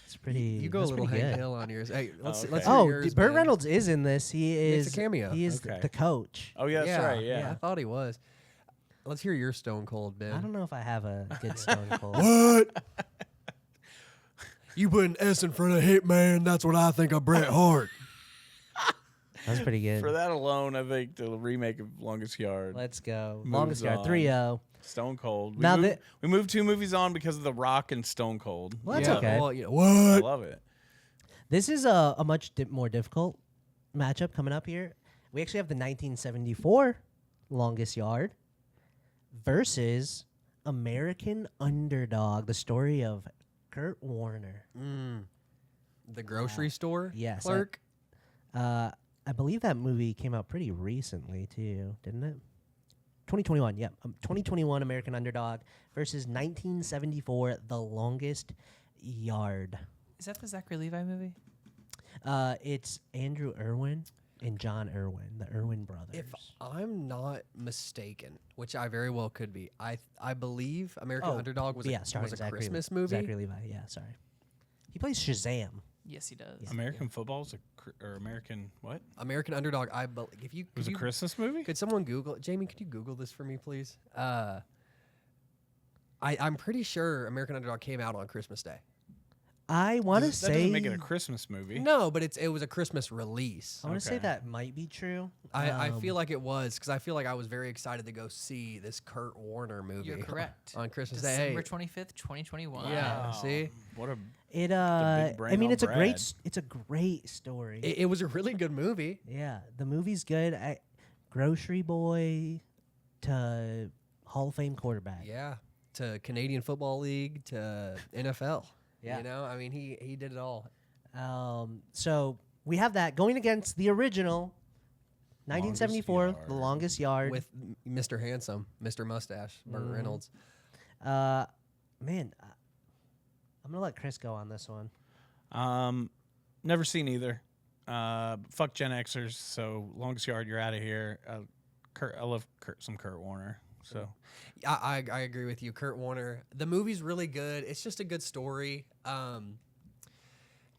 It's pretty. You go a that's little pretty Hank good. Hill on yours. Hey, let's okay. let's hear Oh, yours, Burt man. Reynolds is in this. He makes is a cameo. He is Okay. the coach. Oh yeah, that's right. Yeah. I thought he was. Let's hear your Stone Cold, Ben. I don't know if I have a good Stone Cold. What? You put an S in front of Hitman, that's what I think of Bret Hart. That's pretty good. For that alone, I think the remake of Longest Yard, Let's go. Moves Longest yard on. 3-0. Stone Cold. Now We moved 2 movies on because of The Rock and Stone Cold. Well, that's yeah, okay. Well, I what? love it. This is a much more difficult matchup coming up here. We actually have the 1974 Longest Yard versus American Underdog, the story of Kurt Warner. The grocery store Yes, clerk? I believe that movie came out pretty recently too, didn't it? 2021, yeah. 2021 American Underdog versus 1974 The Longest Yard. Is that the Zachary Levi movie? It's Andrew Irwin and John Irwin, the Irwin brothers. If I'm not mistaken, which I very well could be, I believe American Underdog was starring a Zachary Christmas movie. Zachary Levi, yeah, sorry. He plays Shazam. Yes, he does. American football's or American what? American Underdog. I believe if you It was a could you- Christmas movie. Could someone Google it? Jamie, could you Google this for me, please? I'm pretty sure American Underdog came out on Christmas Day. I want to That say doesn't make it a Christmas movie. No, but it was a Christmas release. I want to say Okay. that might be true. I feel like it was because I feel like I was very excited to go see this Kurt Warner movie. You're correct. on Christmas Day. December 25th, 2021. Yeah. Wow. See? What a it. big I brain mean, on it's a great. Brad. It's a great story. It was a really good movie. Yeah, the movie's good. Grocery boy to Hall of Fame quarterback. Yeah. To Canadian Football League to NFL. Yeah. You know, I mean, he did it all. So we have that going against the original 1974, Longest The Yard. Longest Yard. With Mr. Handsome, Mr. Mustache, Burt Reynolds. Man, I'm gonna let Chris go on this one. Never seen either. Fuck Gen Xers. So Longest Yard, you're out of here. I love some Kurt Warner. So I agree with you, Kurt Warner. The movie's really good. It's just a good story.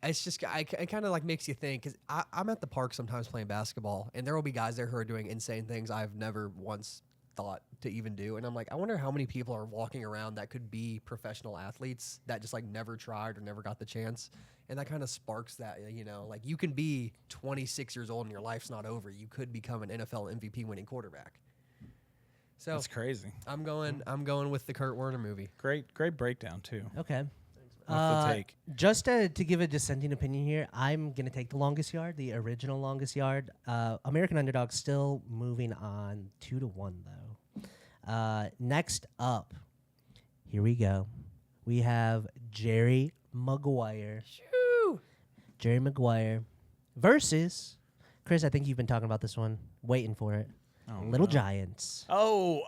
It's just it kind of like makes you think because I'm at the park sometimes playing basketball, and there will be guys there who are doing insane things I've never once thought to even do. And I'm like, I wonder how many people are walking around that could be professional athletes that just like never tried or never got the chance. And that kind of sparks that, you know, like you can be 26 years old and your life's not over. You could become an NFL MVP winning quarterback. So That's crazy. I'm going with the Kurt Warner movie. Great breakdown too. Okay. What's the take? Just to give a dissenting opinion here, I'm going to take the longest yard, the original longest yard. American Underdog still moving on 2-1, though. Next up, here we go. We have Jerry Maguire. Shoo! Jerry Maguire versus, Chris, I think you've been talking about this one, waiting for it. Oh, Little no. Giants. Oh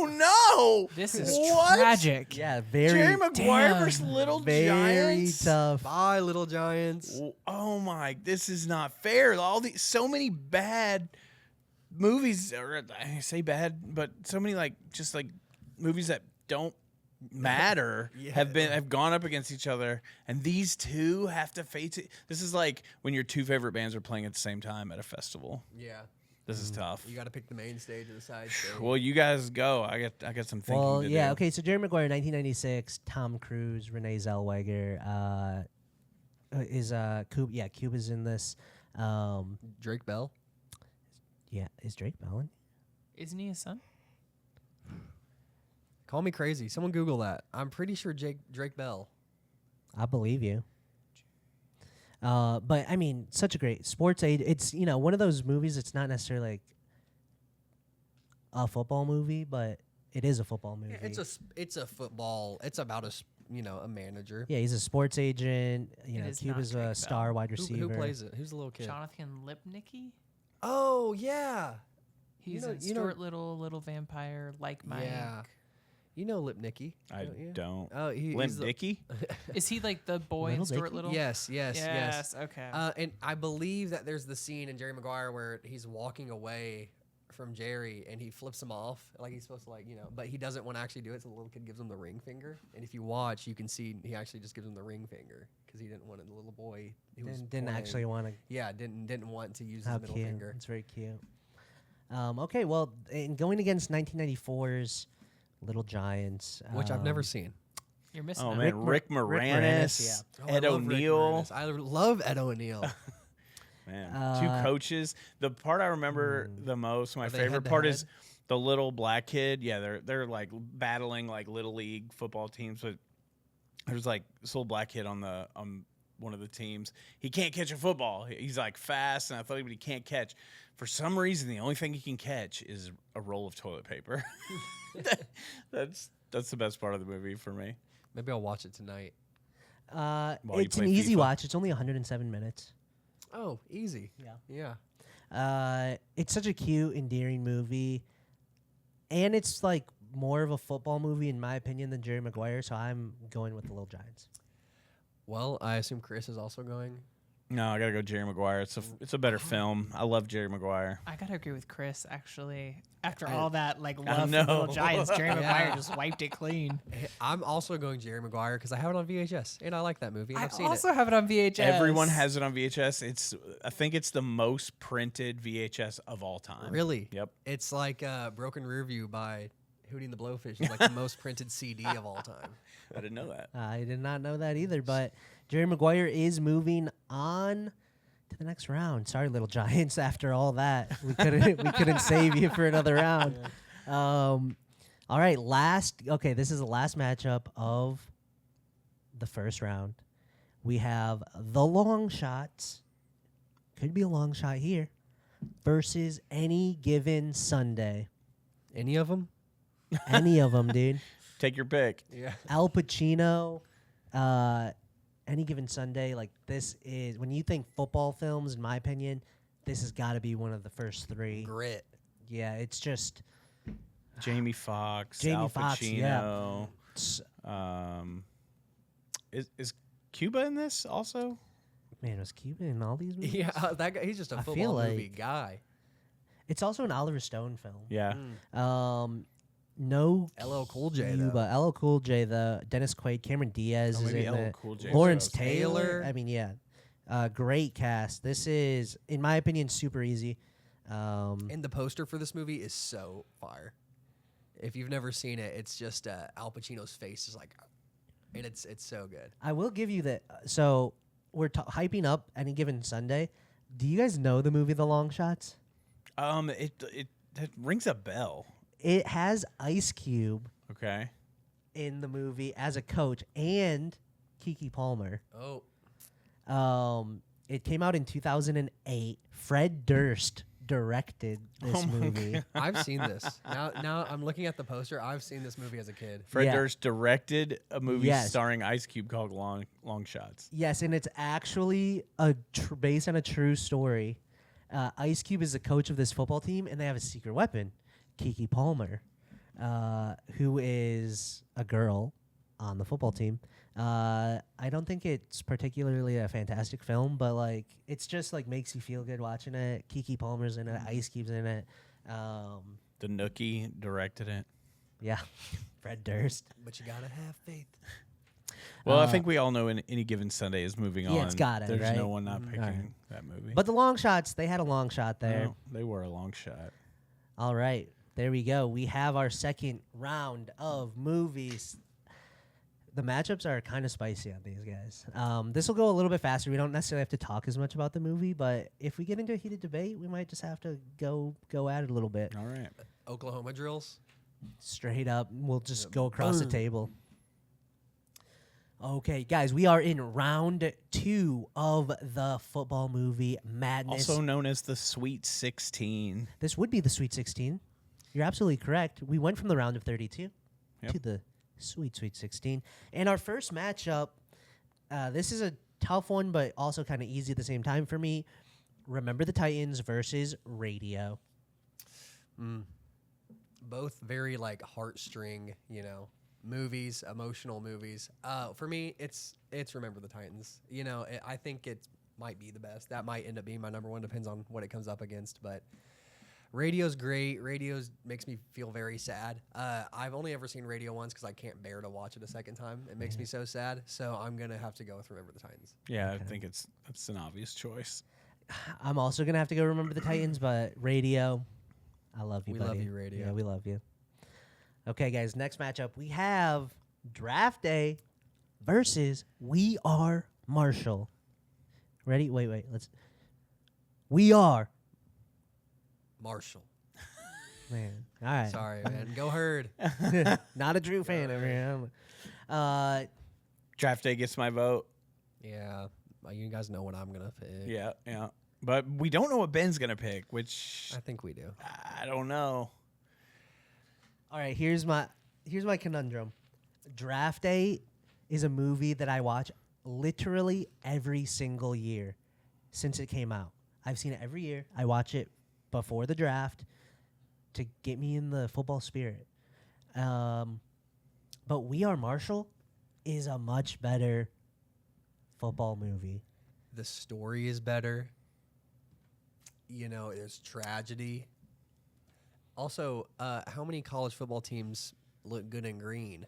no! This is What? tragic. Yeah, very, Jerry Maguire damn. versus Little very Giants. tough. Bye, Little Giants. Oh my! This is not fair. So many bad movies, or I say bad, but so many just movies that don't matter have gone up against each other, and these two have to face it. This is like when your two favorite bands are playing at the same time at a festival. Yeah. This is tough. You got to pick the main stage or the side stage. Well, you guys go. I got some thinking Well, to yeah, do. okay. So Jerry Maguire, 1996. Tom Cruise, Renee Zellweger. Cuba's in this. Drake Bell. Yeah, is Drake Bell in? Isn't he his son? Call me crazy. Someone Google that. I'm pretty sure Drake Bell. I believe you. But I mean, such a great sports aid. It's one of those movies. It's not necessarily like a football movie, but it is a football movie. It's a football. It's about a manager. Yeah, he's a sports agent. It is Cuba's not a Drake star Bell. wide receiver. Who plays it? Who's the little kid? Jonathan Lipnicki? Oh yeah. He's know- in you know- Stuart Little Vampire, like Mike. Yeah. You know Lipnicki. I don't you? don't. Oh, Limp he's the- Dicky? Is he like the boy Little in Stuart Dicky? Little? Yes. Okay. And I believe that there's the scene in Jerry Maguire where he's walking away from Jerry and he flips him off like he's supposed to but he doesn't want to actually do it, so the little kid gives him the ring finger. And if you watch, you can see he actually just gives him the ring finger because he didn't want it. The little boy who was Didn't playing- actually want to. didn't want to use How his middle cute! finger. It's very cute. Okay, well, in going against 1994's Little Giants, Which I've never seen. You're missing Oh out. man, Rick Moranis, yeah. Oh, Ed I love Rick O'Neill. Moranis. I love Ed O'Neill. Man, two coaches. The part I remember the most, my Are they favorite head to part head? is the little black kid. Yeah, they're like battling like little league football teams. But there's like this little black kid on one of the teams. He can't catch a football. He's like fast and athletic, but he can't catch. For some reason, the only thing he can catch is a roll of toilet paper. That's the best part of the movie for me. Maybe I'll watch it tonight. While you It's an play easy FIFA. watch. It's only 107 minutes. Oh, easy. Yeah. Yeah. It's such a cute, endearing movie, and it's like more of a football movie in my opinion than Jerry Maguire. So I'm going with the Little Giants. Well, I assume Chris is also going. No, I gotta go Jerry Maguire. It's a better film. I love Jerry Maguire. I gotta agree with Chris. Actually, after all that love for know. Little Giants, Jerry Yeah. Maguire just wiped it clean. I'm also going Jerry Maguire because I have it on VHS and I like that movie. And I I've seen also have it on VHS. Everyone has it on VHS. I think it's the most printed VHS of all it. time. Really? Yep. It's like Broken Rear View by Hootie and the Blowfish. It's like the most printed CD of all time. I didn't know that. I did not know that either, but Jerry Maguire is moving on to the next round. Sorry, Little Giants. After all that, we couldn't save you for another round. All right, this is the last matchup of the first round. We have the long shots. Could be a long shot here versus Any Given Sunday. Any of them? Any of them, dude. Take your pick. Yeah. Al Pacino, Any Given Sunday. Like, this is, when you think football films, in my opinion, this has got to be one of the first three. Grit. Yeah, it's just Jamie Foxx, Jamie Al Foxx, Pacino. s- Is Cuba in this also? man, was Cuba in all these movies? Yeah, that guy. He's just a I football feel movie like- guy. It's also an Oliver Stone film. Yeah. No LL Cool J, Cuba. though. LL Cool J, the Dennis Quaid, Cameron Diaz Oh, is maybe in LL it. Cool J Lawrence shows. Taylor. I mean, yeah. Great cast. This is, in my opinion, super easy. And the poster for this movie is so fire. If you've never seen it, it's just Al Pacino's face is like, and it's so good. I will give you that. So we're hyping up Any Given Sunday. Do you guys know the movie The Long Shots? It rings a bell. It has Ice Cube Okay. in the movie as a coach and Keke Palmer. Oh, It came out in 2008. Fred Durst directed this movie. I've seen this. Now I'm looking at the poster. I've seen this movie as a kid. Fred Yeah. Durst directed a movie Yes. starring Ice Cube called Long Shots. Yes, and it's actually based on a true story. Ice Cube is the coach of this football team, and they have a secret weapon, Keke Palmer, who is a girl on the football team. I don't think it's particularly a fantastic film, but like it's just like makes you feel good watching it. Keke Palmer's in it, Ice Cube's in it. The Nookie directed it. Yeah, Fred Durst. But you gotta have faith. Well, I think we all know Any Given Sunday is moving on. Yeah, it's gotta, There's right? no one not picking right. that movie. But the long shots, they had a long shot there. No, they were a long shot. All right, there we go. We have our second round of movies. The matchups are kind of spicy on these guys. This will go a little bit faster. We don't necessarily have to talk as much about the movie, but if we get into a heated debate, we might just have to go at it a little bit. All right. Oklahoma drills. Straight up, we'll just go across the table. Okay, guys, we are in round 2 of the football movie Madness. Also known as the Sweet 16. This would be the Sweet 16. You're absolutely correct. We went from the round of 32 Yep. to the Sweet 16. And our first matchup, this is a tough one, but also kind of easy at the same time for me. Remember the Titans versus Radio. Both very like heartstring, movies, emotional movies. For me, it's Remember the Titans. I think it might be the best. That might end up being my number one. Depends on what it comes up against, but Radio's great. Radio's makes me feel very sad. I've only ever seen Radio once because I can't bear to watch it a second time. It makes me so sad. So I'm gonna have to go with Remember the Titans. Yeah, I think that's an obvious choice. I'm also going to have to go Remember the Titans, but Radio, I love you, We buddy. love you, Radio. Yeah, we love you. Okay, guys, next matchup. We have Draft Day versus We Are Marshall. Ready? Wait. We Are. Marshall. Man. All right. Sorry, man. Go Herd. Not a Drew fan over here. Draft Day gets my vote. Yeah, you guys know what I'm gonna pick. Yeah. But we don't know what Ben's going to pick, which I think we do. I don't know. All right, here's my conundrum. Draft Day is a movie that I watch literally every single year since it came out. I've seen it every year. I watch it before the draft to get me in the football spirit. But We Are Marshall is a much better football movie. The story is better. There's tragedy. Also, how many college football teams look good in green?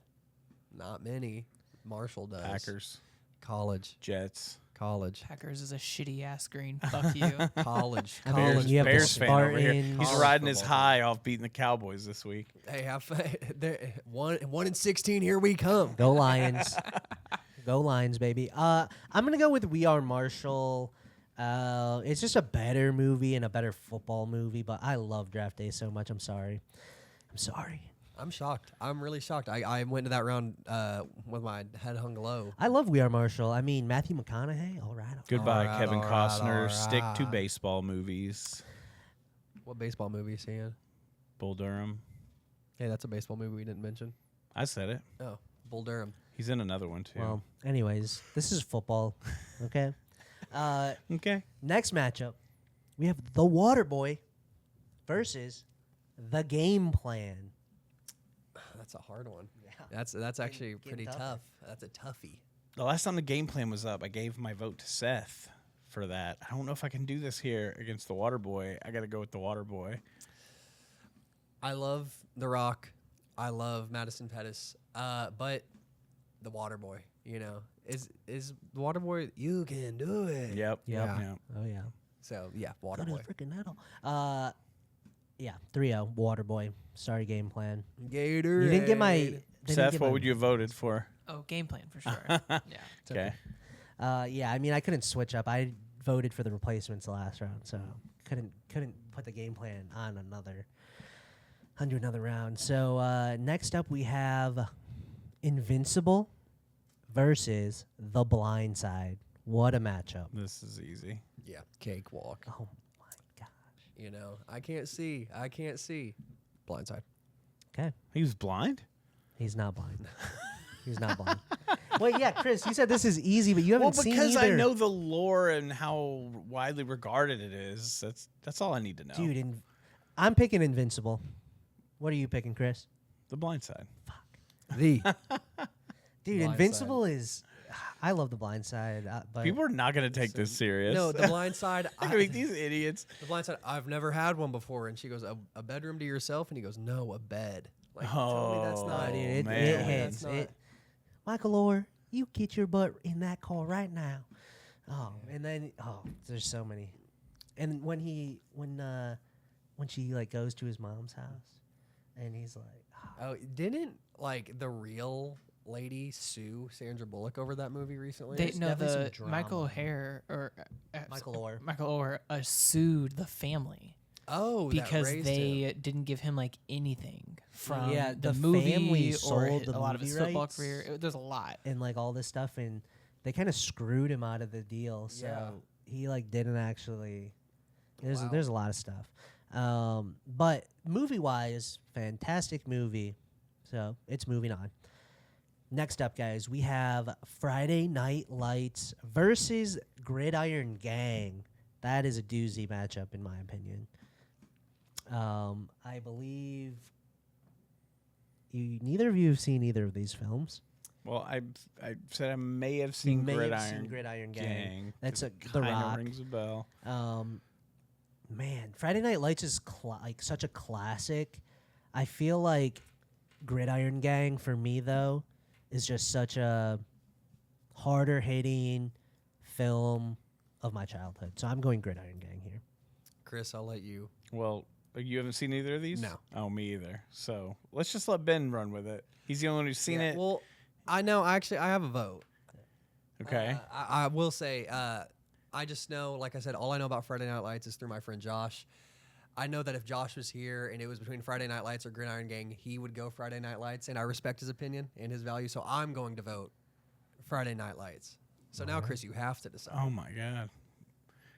Not many. Marshall does. Packers, College. Jets. Packers is a shitty ass green. Fuck you. College. I mean, College. you have the Bears fan over here. Spartans. He's College riding his football. high off beating the Cowboys this week. Hey, have fun. 1-16. Here we come. Go Lions. Go Lions, baby. I'm going to go with We Are Marshall. It's just a better movie and a better football movie, but I love Draft Day so much. I'm sorry. I'm shocked. I'm really shocked. I went to that round with my head hung low. I love We Are Marshall. I mean, Matthew McConaughey. All right. Goodbye, All right, Kevin all right, Costner. all Stick to right. baseball movies. What baseball movie is he in? Bull Durham. Hey, that's a baseball movie we didn't mention. I said it. Oh, Bull Durham. He's in another one too. Well, anyways, this is football. Okay. Okay. Next matchup, we have The Waterboy versus The Game Plan. That's a hard one. Yeah. That's actually Getting pretty tougher. tough. That's a toughie. The last time the game plan was up, I gave my vote to Seth for that. I don't know if I can do this here against the Waterboy. I got to go with the Waterboy. I love The Rock. I love Madison Pettis. But the Waterboy, is the Waterboy. You can do it. Yep. Yep. Yep. Oh yeah. So yeah, Go to Waterboy. freaking metal. Yeah, 3-0, Waterboy. Sorry, game plan. Gator. You didn't get my. they didn't Seth, get what my- would you have voted for? Oh, game plan for sure. Yeah. Okay. Yeah, I mean, I couldn't switch up. I voted for the replacements the last round, so couldn't put the game plan on another round. So next up, we have Invincible versus The Blind Side. What a matchup! This is easy. Yeah, cakewalk. Oh my gosh. You know, I can't see. Blindside. Okay, He was blind? he's not blind. He's not blind. Wait, yeah, Chris, you said this is easy, but you haven't Well, seen because either. I know the lore and how widely regarded it is. That's all I need to know. Dude, I'm picking Invincible. What are you picking, Chris? The Blind Side. The Dude, Blind Invincible is. I love The Blind Side, but People are not going to take this serious. no, the blind side. I mean, these idiots. The blind side. I've never had one before, and she goes, "A bedroom to yourself," and he goes, "No, a bed." Like, tell me that's Oh, not. dude, it man. hits. That's not- Michael Orr, you get your butt in that car right now. Oh, and then there's so many. And when she like goes to his mom's house, and he's like, Oh, didn't like the real lady sue Sandra Bullock over that movie recently? They There's no definitely the some Michael drama. O'Hare or Michael Orr. Michael Orr sued the family Oh, that because raised they him. didn't give him like anything from Yeah, the the movie family or sold the a lot of his movie football rights. career. There's a lot. and like all this stuff, and they kind of screwed him out of the deal. So Yeah. he like didn't actually. There's Wow. there's a lot of stuff, but movie wise, fantastic movie. So it's moving on. Next up, guys, we have Friday Night Lights versus Gridiron Gang. That is a doozy matchup, in my opinion. I believe neither of you have seen either of these films. Well, I said I may have seen You may have Gridiron, seen Gridiron Gang. Gang. That's It The kinda Rock. rings a bell. Man, Friday Night Lights is like such a classic. I feel like Gridiron Gang for me though is just such a harder hitting film of my childhood. So I'm going Gridiron Gang here. Chris, I'll let you. Well, you haven't seen either of these? No. Oh, me either. So let's just let Ben run with it. He's the only one who's seen Yeah, it. Well, I know. Actually, I have a vote. Okay. I will say, I just know, like I said, all I know about Friday Night Lights is through my friend Josh. I know that if Josh was here and it was between Friday Night Lights or Gridiron Gang, he would go Friday Night Lights, and I respect his opinion and his value, so I'm going to vote Friday Night Lights. So now, Chris, you have to decide. Oh my God.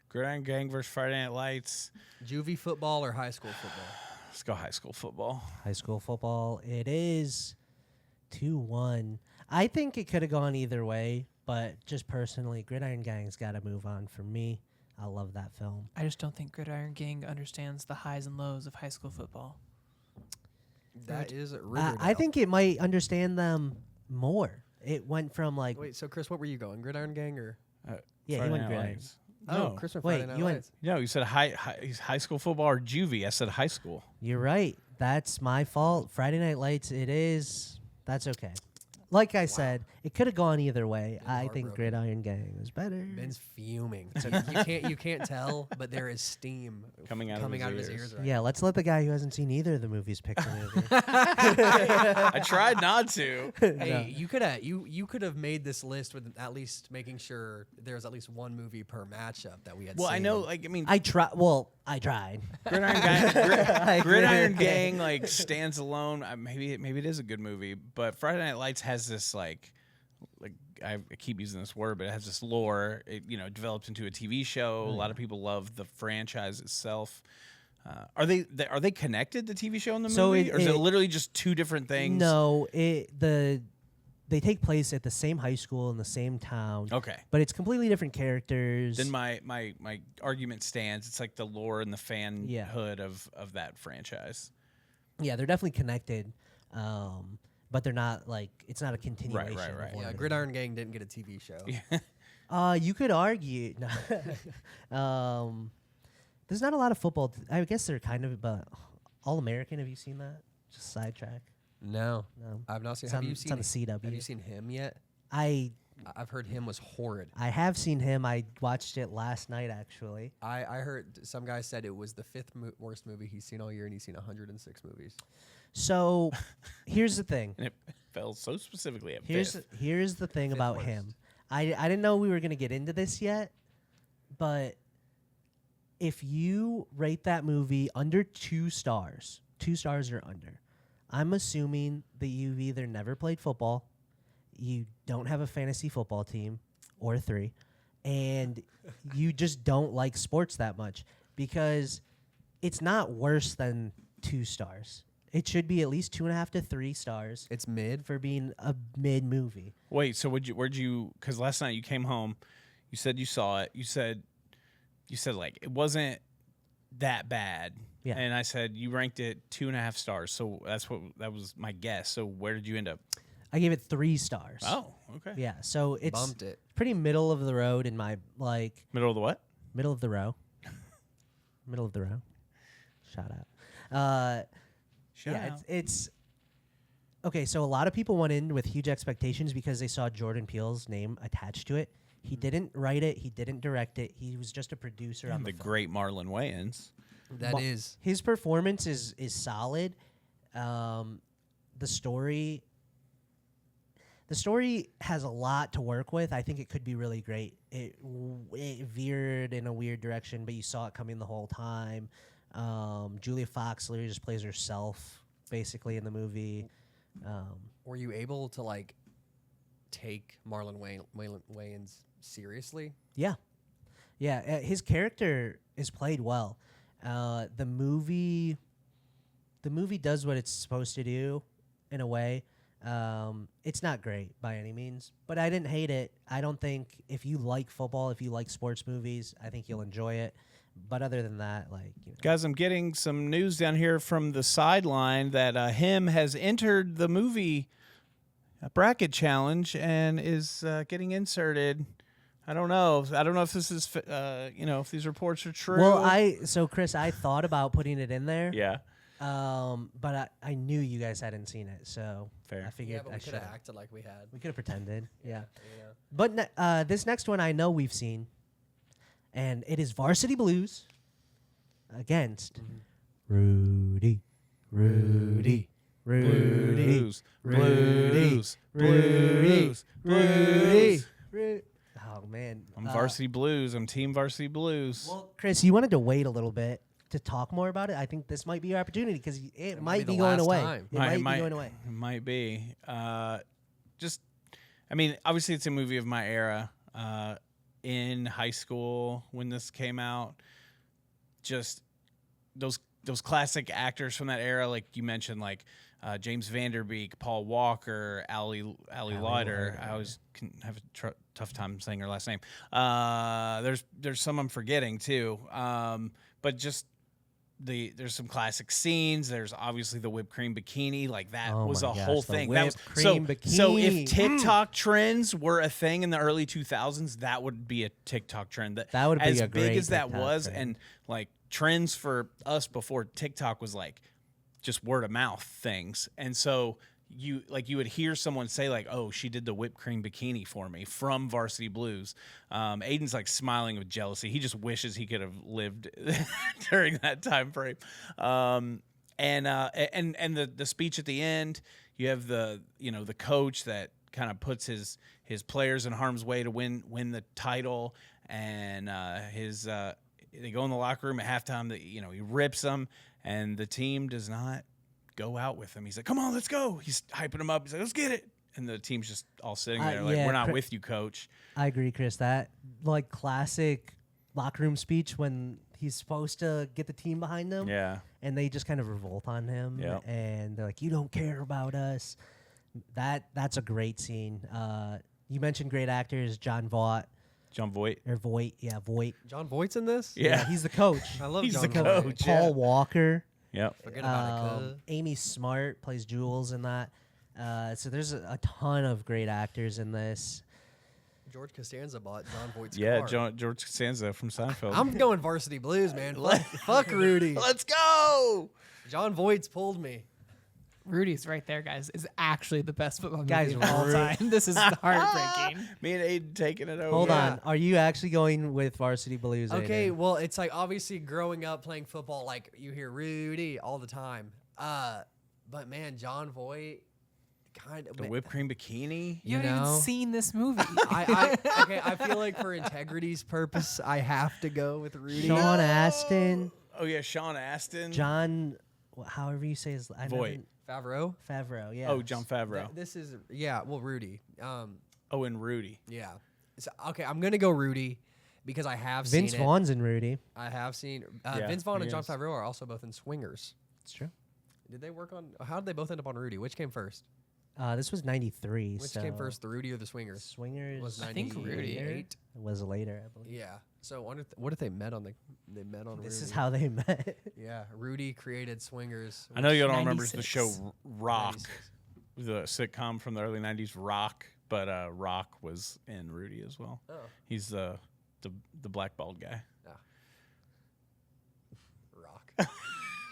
Gridiron Gang versus Friday Night Lights. Juvie football or high school football? Let's go high school football. High school football. It is 2-1. I think it could have gone either way, but just personally, Gridiron Gang's got to move on for me. I love that film. I just don't think Gridiron Gang understands the highs and lows of high school football. That is Riverdale. I think it might understand them more. It went from like Wait, so Chris, what were you going? Gridiron Gang or? yeah, he Friday went Night Gridiron. Lights. Oh, No. Chris went Wait, Friday Night you went- Lights. No, you said high school football or juvie. I said high school. You're right. That's my fault. Friday Night Lights. It is. That's okay. Like I said, it could have gone either way. Ben's I think heartbroken. Gridiron Gang was better. Ben's fuming. So you can't tell, but there is steam Coming out of his ears. right Yeah, let's let the guy who hasn't seen either of the movies pick the movie. I tried not to. Hey, you could have made this list with at least making sure there's at least one movie per matchup that we had. Well, seen. I know. Like, I mean, I try. Well, I tried. Gridiron Gang, I Gridiron agree. Gang, like stands alone. Maybe it is a good movie, but Friday Night Lights has this like I keep using this word, but it has this lore. It developed into a TV show. A lot of people love the franchise itself. Are they connected, the TV show and the So movie, it- or is it it- literally just two different things? No, they take place at the same high school in the same town. Okay. But it's completely different characters. Then my argument stands. It's like the lore and the fanhood Yeah. of that franchise. Yeah, they're definitely connected. But they're not like it's not a continuation. right. of one Yeah, of Gridiron Gang didn't get a TV show. Yeah. You could argue. There's not a lot of football. I guess they're kind of, but All American. Have you seen that? Just sidetrack. No, No. I've not seen. It's Have on- you it's seen? on the CW. Have you seen him yet? I I've heard him was horrid. I have seen him. I watched it last night, actually. I heard some guy said it was the fifth worst movie he's seen all year, and he's seen 106 movies. So here's the thing. And it fell so specifically at Here's fifth. here's the thing about worst. him. I didn't know we were gonna get into this yet, but if you rate that movie under 2 stars, 2 stars or under, I'm assuming that you've either never played football, you don't have a fantasy football team, or 3, and you just don't like sports that much, because it's not worse than 2 stars. It should be at least 2.5 to 3 stars It's mid. for being a mid movie. Wait, so where'd you? Because last night you came home, you said you saw it. You said like it wasn't that bad. Yeah. And I said you ranked it 2.5 stars. So that was my guess. So where did you end up? I gave it 3 stars. Oh, okay. Yeah, so it's Bumped it. pretty middle of the road in my Middle of the what? middle of the row. Middle of the row. Shout out. Shout yeah, out. it's okay. So a lot of people went in with huge expectations because they saw Jordan Peele's name attached to it. He didn't write it. He didn't direct it. He was just a producer on The the film. great Marlon Wayans. That is. His performance is solid. The story has a lot to work with. I think it could be really great. It veered in a weird direction, but you saw it coming the whole time. Julia Fox literally just plays herself basically in the movie. Were you able to like take Marlon Wayans seriously? Yeah. His character is played well. The movie does what it's supposed to do in a way. It's not great by any means, but I didn't hate it. I don't think if you like football, if you like sports movies, I think you'll enjoy it. But other than that, Guys, I'm getting some news down here from the sideline that him has entered the movie bracket challenge and is getting inserted. I don't know if this is, if these reports are true. well, Chris, I thought about putting it in there. Yeah. But I knew you guys hadn't seen it, so Fair. I figured but I we could should. have acted like we had. We could have pretended. Yeah. Yeah. But this next one I know we've seen, and it is Varsity Blues against Rudy. Blues, blues, blues, blues. Oh man, I'm Varsity Blues. I'm Team Varsity Blues. Well, Chris, you wanted to wait a little bit to talk more about it. I think this might be your opportunity because it might be the going last away. time. It might be going away. It might be. Obviously, it's a movie of my era. In high school when this came out, just those classic actors from that era, like you mentioned, like James Vanderbeek, Paul Walker, Allie Lauder. I always can have a tough time saying her last name. There's some I'm forgetting too, but just there's some classic scenes. There's obviously the whipped cream bikini, like that Oh was my a gosh, whole the thing. whipped That was cream so bikini. if TikTok trends were a thing in the early 2000s, that would be a TikTok trend. That would be as a big great as that TikTok was, trend. and like trends for us before TikTok was like just word of mouth things, and so you would hear someone say like, "Oh, she did the whipped cream bikini for me from Varsity Blues." Aiden's like smiling with jealousy. He just wishes he could have lived during that time frame. And the speech at the end, you have the coach that kind of puts his players in harm's way to win the title, and they go in the locker room at halftime. That he rips them, and the team does not go out with him. He's like, "Come on, let's go." He's hyping them up. He's like, "Let's get it." And the team's just all sitting there like, yeah, "We're not with you, coach." I agree, Chris. That classic locker room speech when he's supposed to get the team behind him. Yeah. And they just kind of revolt on him. Yep. And they're like, "You don't care about us." That's a great scene. You mentioned great actors, John Voight. John Voight. Or Voight. Yeah, Voight. John Voight's in this? Yeah. He's the coach. I love He's John the Voight. coach. Paul Yeah. Walker. Yep. Forget about it. Amy Smart plays Jules in that. So there's a ton of great actors in this. George Costanza bought John Voight's Yeah, car. George Costanza from Seinfeld. I'm going Varsity Blues, man. Fuck Rudy. Let's go. John Voight's pulled me. Rudy's right there, guys. Is actually the best football movie Guys, of all time. This is heartbreaking. Me and Aiden taking it over. Hold Yeah. on. Are you actually going with Varsity Blues? Okay, Aiden? well, it's like obviously growing up playing football, like you hear Rudy all the time. But man, John Voight, kind of The whipped cream bikini. You haven't know? even seen this movie. Okay, I feel like for integrity's purpose, I have to go with Rudy. Sean Astin, Oh yeah, Sean Astin. John, however you say his. Voight. Favreau. Favreau. Yeah. Oh, John Favreau. This is Rudy. Oh, and Rudy. Yeah. So, okay, I'm gonna go Rudy because I have Vince seen it. Vaughn's in Rudy. I have seen Yeah, Vince Vaughn he and John is. Favreau are also both in Swingers. It's true. Did they work on? How did they both end up on Rudy? Which came first? This was '93. Which so came first, the Rudy or the Swingers? Swingers Was I think Rudy. 98? was later, I believe. Yeah. So what if they met on They met on This Rudy? is how they met. Yeah, Rudy created Swingers. I know you don't remember 96. the show Rock, 96. the sitcom from the early '90s, Rock. But Rock was in Rudy as well. Oh, He's the black bald guy. Rock.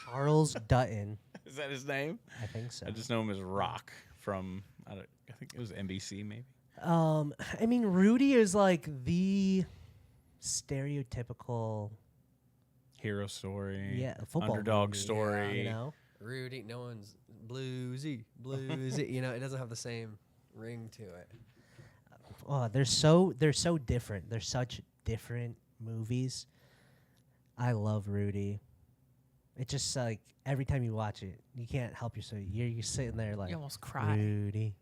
Charles Dutton. Is that his name? I think so. I just know him as Rock from I think it was NBC maybe. I mean, Rudy is like the stereotypical, Hero story. yeah, football Underdog movie, story. You know, Rudy. No one's bluesy. You know, it doesn't have the same ring to it. oh, they're so different. They're such different movies. I love Rudy. It's just like every time you watch it, you can't help yourself. You're sitting there like You almost cry. Rudy.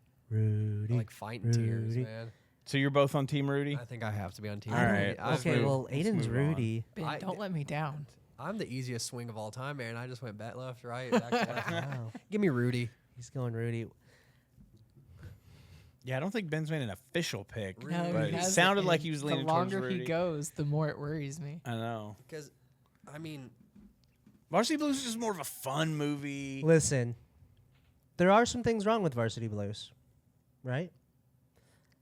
Like fighting tears, Rudy. man. So you're both on Team Rudy? I think I have to be on team. All right, I've Okay, move- well, let's Aiden's move on. Rudy. Ben, I- don't let me down. I'm the easiest swing of all time, man. I just went bet left, right, back to left. Wow, Give me Rudy. he's going Rudy. Yeah, I don't think Ben's made an official pick, No, but he it hasn't, sounded like and he was the leaning towards longer Rudy. he goes, the more it worries me. I know. Because, I mean, Varsity Blues is just more of a fun movie. Listen, there are some things wrong with Varsity Blues, right?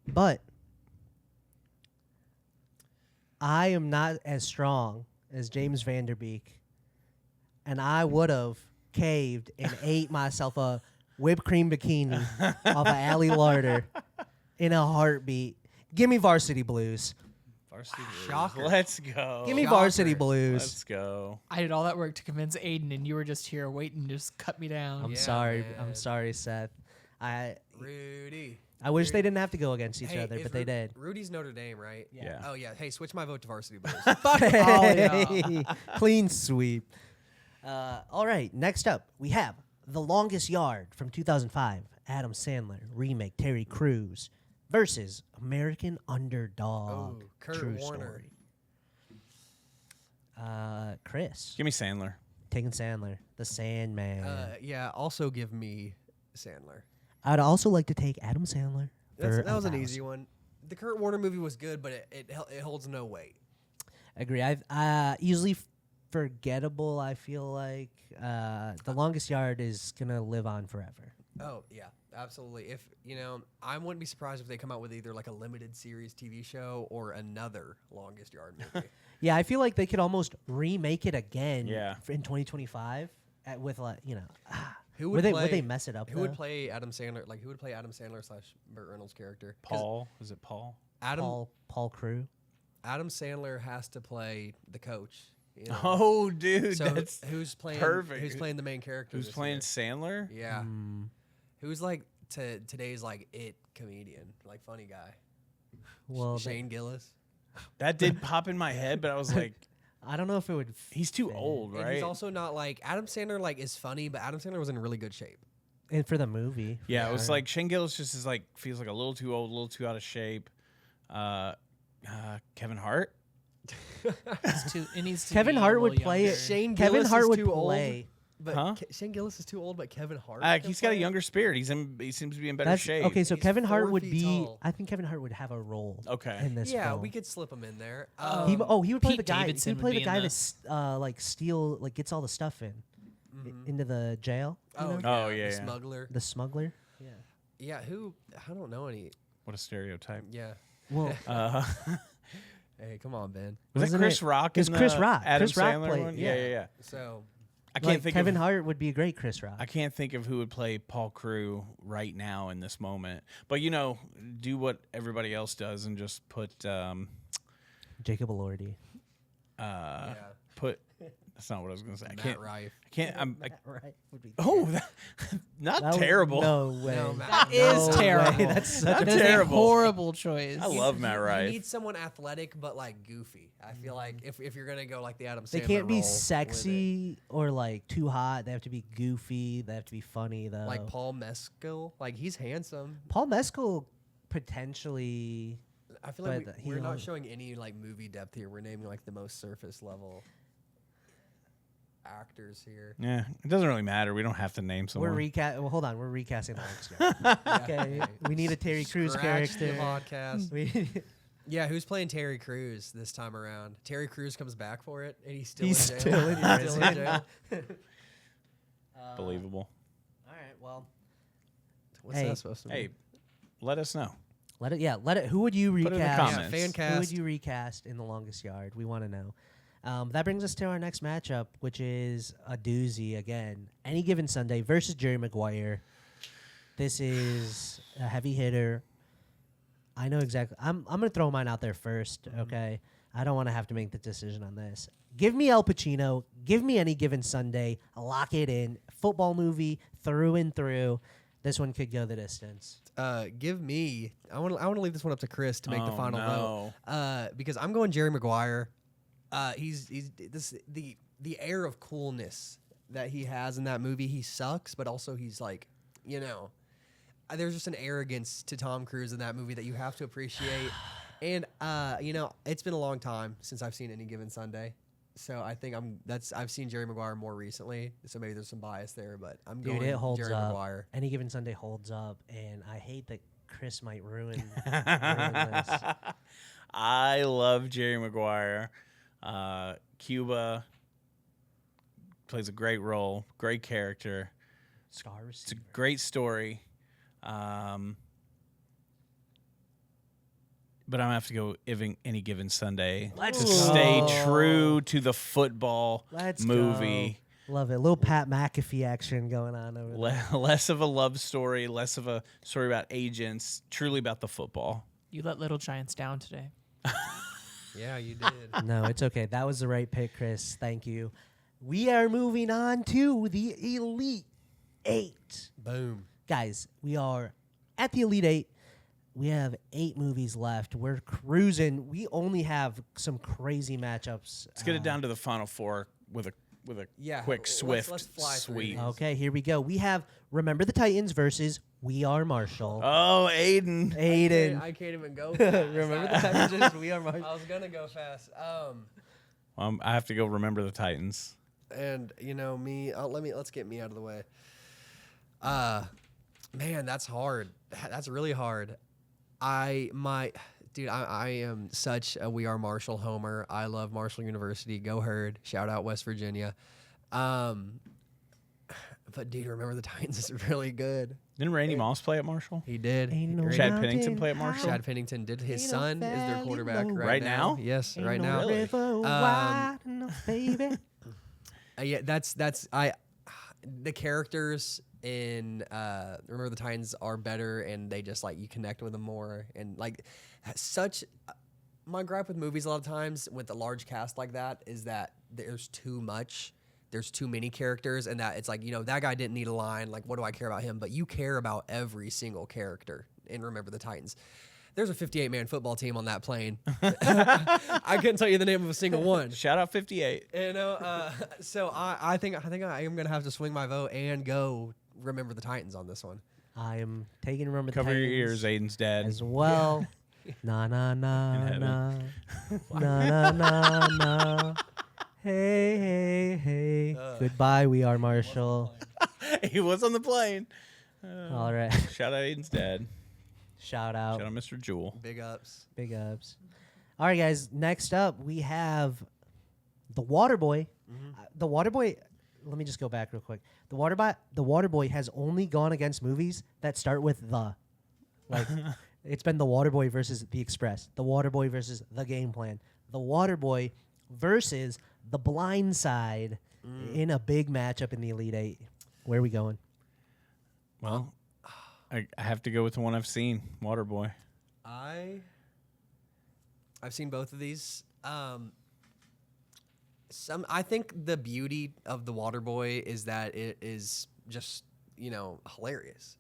But I am not as strong as James Vanderbeek, and I would have caved and ate myself a whipped cream bikini off of Allie Larder in a heartbeat. Give me Varsity Blues. Varsity Blues. Shocker. Let's go. Give me Shocker. Varsity Blues. Let's go. I did all that work to convince Aiden, and you were just here waiting to just cut me down. I'm Yeah, sorry. I'm man. sorry, Seth. I Rudy. wish they didn't have to go against each Hey, other, if but they did. Rudy's Notre Dame, right? Yeah. Oh, yeah. Hey, switch my vote to Varsity Blues. Fuck all y'all. Clean sweep. All right, next up, we have The Longest Yard from 2005, Adam Sandler, remake, Terry Crews, versus American Underdog, Oh, Kurt True Warner. Story. Chris, Give me Sandler. taking Sandler, the Sandman. Yeah, also give me Sandler. I'd also like to take Adam Sandler. That was an easy one. The Kurt Warner movie was good, but it holds no weight. Agree. I've easily forgettable. I feel like The Longest Yard is gonna live on forever. Oh yeah, absolutely. If I wouldn't be surprised if they come out with either like a limited series TV show or another Longest Yard movie. Yeah, I feel like they could almost remake it again. Yeah. In 2025, with like Who would they mess it up? Who would though? play Adam Sandler? Like who would play Adam Sandler / Burt Reynolds' character? 'Cause Paul. Is it Paul? Paul Crew? Adam Sandler has to play the coach. You know? Oh, dude, So that's who's playing? perfect. Who's playing the main character? who's this playing year? Sandler? Yeah. Mm, Who's like today's like it comedian, like funny guy? well, Shane Gillis. That did pop in my head, but I was like, I don't know if it would. he's too fit. old, And right? he's also not like Adam Sandler. Like is funny, but Adam Sandler was in really good shape. And for the movie. Yeah, it was sure. like Shane Gillis just is like feels like a little too old, a little too out of shape. Kevin Hart. It needs to Kevin be a Hart would little play younger. it. Shane Kevin Gillis Hart is would too play. old. But Huh? Shane Gillis is too old, but Kevin Hart. He's got a younger spirit. He seems to be in better That's shape. okay. So He's Kevin Hart 4 would feet be. tall. I think Kevin Hart would have a role. Okay. In this Yeah, film. we could slip him in there. He would play Pete the guy. Davidson He'd play would the be guy in that like steal like gets all the stuff in into the jail. you know? Oh, yeah, the yeah. smuggler. The smuggler. Yeah. Yeah, who? I don't know any. What a stereotype. Yeah. Well, Hey, come on, Ben. Was it Wasn't Chris it- Rock? it was in Chris the Rock. Adam Chris Rock Sandler played- one? yeah. Yeah. So, I can't Like think Kevin of Hart would be a great Chris Rock. I can't think of who would play Paul Crew right now in this moment. But do what everybody else does and just put Jacob Elordi. put. That's not what I was going to say. Matt Rife. I can't. Right? Would be Not That would- terrible. No way. No, Matt- That is No way. terrible. That's such Not a That is terrible. a horrible choice. I love Matt You Rife. need someone athletic but like goofy. I feel like if you're gonna go like the Adam Sandler They can't be role with sexy or like too hot. They have to be goofy. They have to be funny though. it. Like Paul Mescal, like he's handsome. Paul Mescal potentially. I feel like But we're he not owns- showing any like movie depth here. We're naming like the most surface level actors here. Yeah, it doesn't really matter. We don't have to name someone. Well, hold on. We're recasting the Hulk. Okay, Yeah. we need a Terry Crews Scratch character. the podcast. We- Yeah, who's playing Terry Crews this time around? Terry Crews comes back for it, and he's still He's in jail. still in He's still in prison. jail. Believable. All right. Well, What's Hey. that supposed to Hey, mean? let us know. let it. Who would you Put it in the recast? comments. Fan Who cast. would you recast in The Longest Yard? We want to know. That brings us to our next matchup, which is a doozy again. Any Given Sunday versus Jerry Maguire. This is a heavy hitter. I know exactly. I'm going to throw mine out there first, okay? I don't want to have to make the decision on this. Give me Al Pacino. Give me Any Given Sunday. Lock it in. Football movie through and through. This one could go the distance. Give me. I want to leave this one up to Chris to make the Oh, final no. vote. Because I'm going Jerry Maguire. He's the air of coolness that he has in that movie. He sucks, but also he's like, there's just an arrogance to Tom Cruise in that movie that you have to appreciate. And it's been a long time since I've seen Any Given Sunday. So I think I've seen Jerry Maguire more recently, so maybe there's some bias there, but I'm Dude, going it holds Jerry up. Maguire. Any Given Sunday holds up, and I hate that Chris might ruin this. I love Jerry Maguire. Cuba plays a great role, great character. Scar It's a receiver. great story. But I'm gonna have to go Any Given Sunday Let's to go. stay true to the football Let's movie. go. Love it. Little Pat McAfee action going on over there. Less of a love story, less of a story about agents, truly about the football. You let Little Giants down today. Yeah, you did. No, it's okay. That was the right pick, Chris. Thank you. We are moving on to the Elite Eight. Boom. Guys, we are at the Elite Eight. We have 8 movies left. We're cruising. We only have some crazy matchups. Let's get it down to the final four with a quick, let's swift fly through sweep. these. Okay, here we go. We have Remember the Titans versus We Are Marshall. Oh, Aiden. Aiden. I can't even go fast. Remember the Titans versus We Are Marshall. I was gonna go fast. I have to go Remember the Titans. And me. Let's get me out of the way. Man, that's hard. That's really hard. I am such a We Are Marshall homer. I love Marshall University. Go Herd. Shout out West Virginia. But dude, Remember the Titans is really good. Didn't Randy Moss play at Marshall? He did. Ain't no Great. Chad mountain Pennington play at Marshall? Chad Pennington did. His Ain't no son is their valley quarterback low. Right now? Yes, Ain't right no now. Really? river wide enough, baby. Yeah, that's the characters in Remember the Titans are better, and they just like you connect with them more, and like such. My gripe with movies a lot of times with a large cast like that is that there's too much. There's too many characters, and that it's like that guy didn't need a line. Like, what do I care about him? But you care about every single character in Remember the Titans. There's a 58-man football team on that plane. I couldn't tell you the name of a single one. Shout out 58. So I think I am gonna have to swing my vote and go Remember the Titans on this one. I am taking Remember the Cover Titans your ears, Aiden's dad. as well. Na na na In na heaven. na na na na. Hey hey hey. Goodbye, We Are Marshall. He was on the plane. All right. Shout out Aiden's dad. Shout out. Shout out Mr. Jewel. Big ups. Big ups. All right, guys. Next up, we have the Waterboy. The Waterboy. Let me just go back real quick. The Waterboy has only gone against movies that start with the. Like, it's been the Waterboy versus the Express. The Waterboy versus the Game Plan. The Waterboy versus the Blind Side. in a big matchup in the Elite Eight. Where are we going? Well, I have to go with the one I've seen, Waterboy. I've seen both of these. I think the beauty of the Waterboy is that it is just hilarious.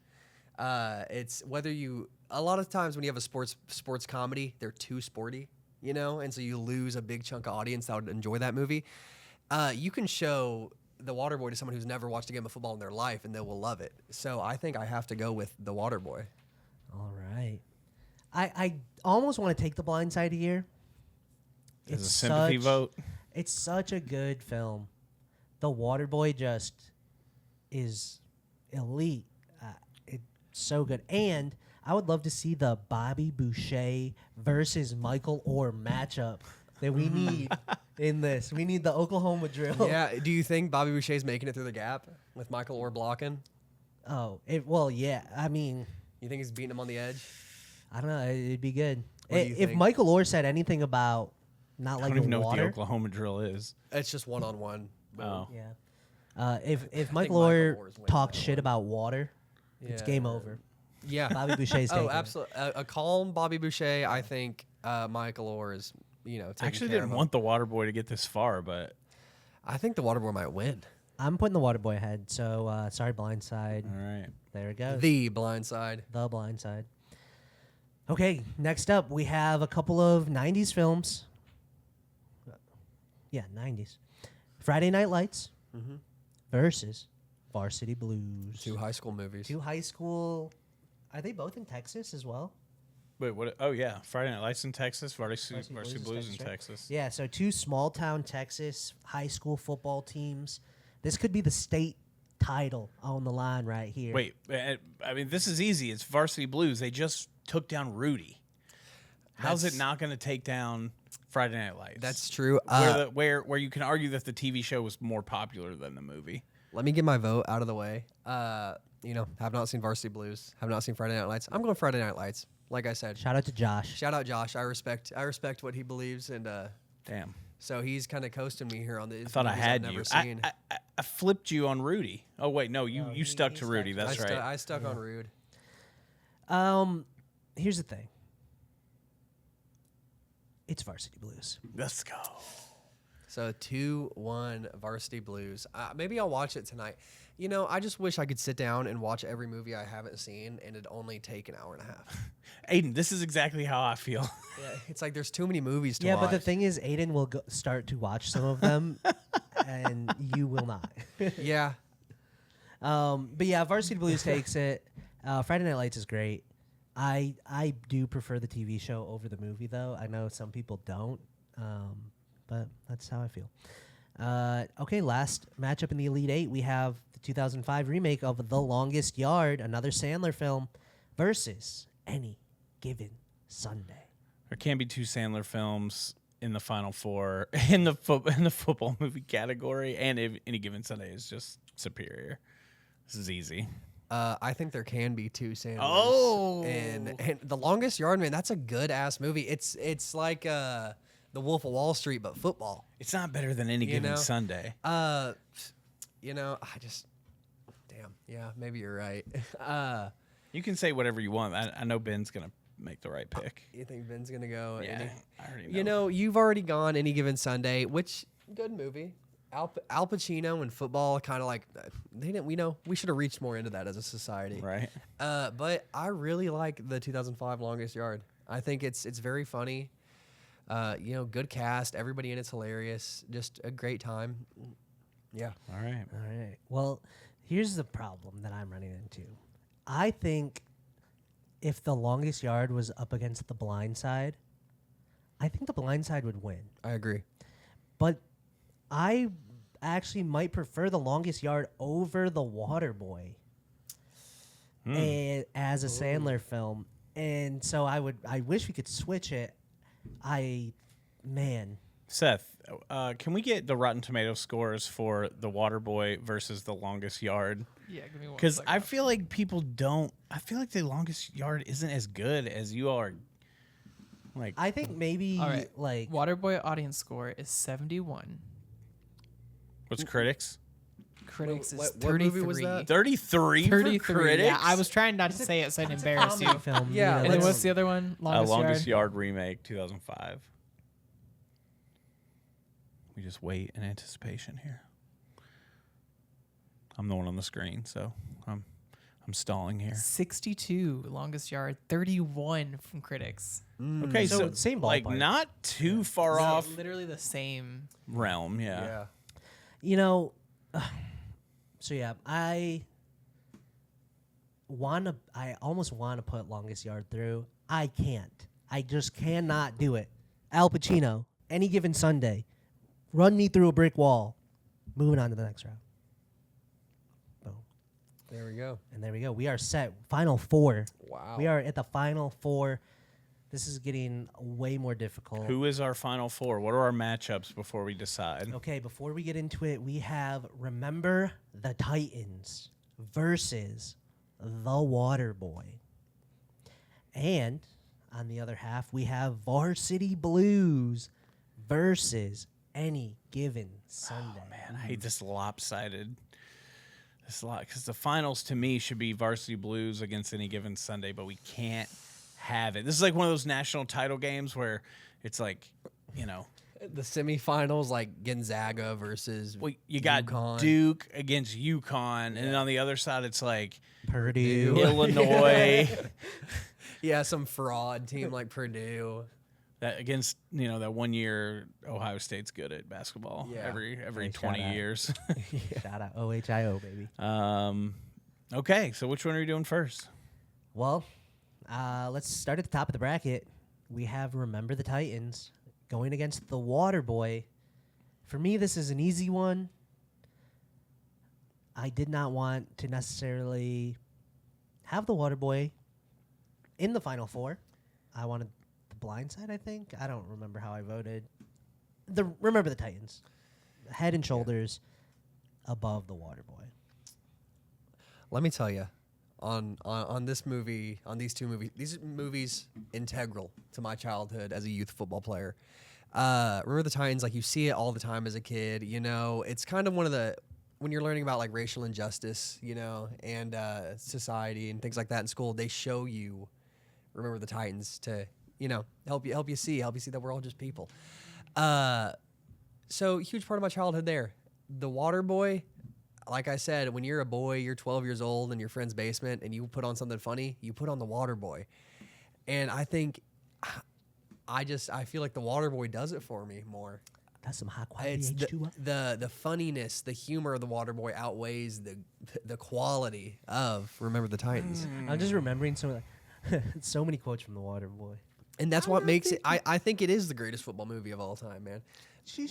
It's a lot of times when you have a sports comedy, they're too sporty, and so you lose a big chunk of audience that would enjoy that movie. You can show the Waterboy to someone who's never watched a game of football in their life, and they will love it. So I think I have to go with the Waterboy. All right. I almost want to take The Blind Side here. As a sympathy vote. It's such a good film. The Waterboy just is elite. It's so good. And I would love to see the Bobby Boucher versus Michael Orr matchup that we need in this. We need the Oklahoma drill. Yeah. Do you think Bobby Boucher's making it through the gap with Michael Orr blocking? Yeah. I mean, You think he's beating him on the edge? I don't know. It'd be good. What do you If think? Michael Orr said anything about not I like don't even the know what the water. Oklahoma drill is. It's just one-on-one. Oh. Yeah. If Michael Michael Orr Orr's winning talked that shit one. about water, it's game over. Yeah. Bobby Boucher's taking Oh, it. absolutely. A calm Bobby Boucher. I think Michael Orr is, taking I actually care didn't of him. want the Waterboy to get this far, but I think the Waterboy might win. I'm putting the Waterboy ahead. So sorry, Blind Side. all right. There it goes. The Blind Side. The Blind Side. Okay, next up we have a couple of 90s films. Yeah, 90s. Friday Night Lights versus Varsity Blues. Two high school movies. Two high school. Are they both in Texas as well? Wait, what? Oh, yeah. Friday Night Lights in Texas, Varsity Varsity Blues in right? Texas. Yeah, so two small town Texas high school football teams. This could be the state title on the line right here. Wait, I mean, this is easy. It's Varsity Blues. They just took down Rudy. How's it not going to take down Friday Night Lights? That's true. Where you can argue that the TV show was more popular than the movie. Let me get my vote out of the way. Have not seen Varsity Blues. Have not seen Friday Night Lights. I'm going Friday Night Lights. Like I said, Shout out to Josh. shout out Josh. I respect what he believes, and Damn. so he's kind of coasting me here on the. I thought I had you. I flipped you on Rudy. Oh, wait. No, you stuck to Rudy. That's right. I stuck on Rude. Here's the thing. It's Varsity Blues. Let's go. So 2-1 Varsity Blues. Maybe I'll watch it tonight. I just wish I could sit down and watch every movie I haven't seen, and it'd only take an hour and a half. Aiden, this is exactly how I feel. Yeah, it's like there's too many movies to Yeah, watch. but the thing is, Aiden will start to watch some of them, and you will not. Yeah. But yeah, Varsity Blues takes it. Friday Night Lights is great. I do prefer the TV show over the movie, though. I know some people don't, but that's how I feel. Okay, last matchup in the Elite Eight, we have the 2005 remake of The Longest Yard, another Sandler film, versus Any Given Sunday. There can't be two Sandler films in the Final Four in the football movie category, and Any Given Sunday is just superior. This is easy. I think there can be two Sandlers. Oh. And The Longest Yard, man, that's a good ass movie. It's like The Wolf of Wall Street, but football. It's not better than Any Given Sunday. I just, damn, yeah, maybe you're right. You can say whatever you want. I know Ben's gonna make the right pick. You think Ben's gonna go? Yeah, I already know. You've already gone Any Given Sunday, which good movie. Al Pacino and football, kind of like they didn't. We should have reached more into that as a society, Right. But I really like the 2005 Longest Yard. I think it's very funny. Good cast. Everybody in it's hilarious. Just a great time. Yeah. All right. All right. Well, here's the problem that I'm running into. I think if The Longest Yard was up against The Blind Side, I think The Blind Side would win. I agree. But I actually might prefer The Longest Yard over The Waterboy as a Sandler film. And so I wish we could switch it. Seth, can we get the Rotten Tomato scores for The Waterboy versus The Longest Yard? Yeah, give me one. Because I feel like people don't. I feel like The Longest Yard isn't as good as you are. Like, I think maybe All right. like Waterboy audience score is 71. What's critics? Critics is What 33. movie was that? 33 for 33. critics. Yeah, I was trying not to say it so I didn't embarrass you. Film. Yeah, And then let's- what's the other one? Longest Yard remake, 2005. We just wait in anticipation here. I'm the one on the screen, so I'm stalling here. 62 longest yard, 31 from critics. Okay, So so same like ballpark. not too far off Literally the same. realm. Yeah. Yeah. You know, so yeah, I almost want to put Longest Yard through. I can't. I just cannot do it. Al Pacino, Any Given Sunday, run me through a brick wall. Moving on to the next round. Boom. There we go. And there we go. We are set. Final four. Wow. We are at the final four. This is getting way more difficult. Who is our final four? What are our matchups before we decide? Okay, before we get into it, we have Remember the Titans versus The Water Boy. And on the other half, we have Varsity Blues versus Any Given Sunday. Man, I hate this lopsided. This lot because the finals to me should be Varsity Blues against Any Given Sunday, but we can't have it. This is like one of those national title games where it's like, you know, The semifinals, like Gonzaga versus well, you got UConn. Duke against UConn, and then on the other side, it's like Purdue. Illinois Yeah, some fraud team like Purdue. that against that 1 year Ohio State's good at basketball. Yeah. Every Hey, 20 shout out. years. Shout out OHIO, baby. Okay, so which one are you doing first? Well, let's start at the top of the bracket. We have Remember the Titans going against the Water Boy. For me, this is an easy one. I did not want to necessarily have the Water Boy in the Final Four. I wanted the blind side, I think. I don't remember how I voted. Remember the Titans. Head and shoulders above the Water Boy. Let me tell you, on this movie, on these two movies, these movies integral to my childhood as a youth football player. Remember the Titans, like you see it all the time as a kid. It's kind of one of the when you're learning about like racial injustice, and society and things like that in school. They show you Remember the Titans to help you see that we're all just people. So huge part of my childhood there. The Water Boy. Like I said, when you're a boy, you're 12 years old in your friend's basement and you put on something funny, you put on the Water Boy. And I think I feel like the Water Boy does it for me more. That's some high quality It's H2O. the funniness, the humor of the Water Boy outweighs the quality of Remember the Titans. I'm just remembering so many quotes from the Water Boy. And that's what makes it I think it is the greatest football movie of all time, man.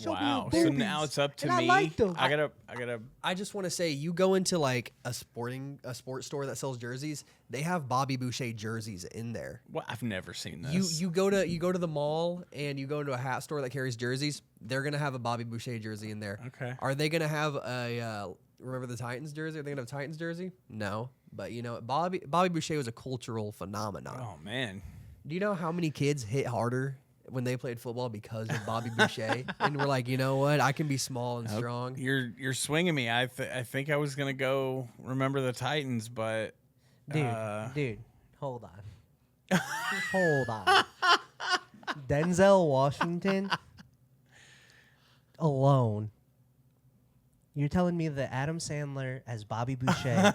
Wow. So now it's up to me. I liked them. I gotta. I just want to say, you go into like a sports store that sells jerseys, they have Bobby Boucher jerseys in there. Well, I've never seen this. You go to the mall and you go into a hat store that carries jerseys, they're gonna have a Bobby Boucher jersey in there. Okay. Are they gonna have a Remember the Titans jersey? Are they gonna have a Titans jersey? No. But Bobby Boucher was a cultural phenomenon. Oh man. Do you know how many kids hit harder when they played football because of Bobby Boucher? And we're like, you know what? I can be small and strong. You're swinging me. I think I was gonna go Remember the Titans, but Dude, hold on. Hold on. Denzel Washington alone. You're telling me that Adam Sandler as Bobby Boucher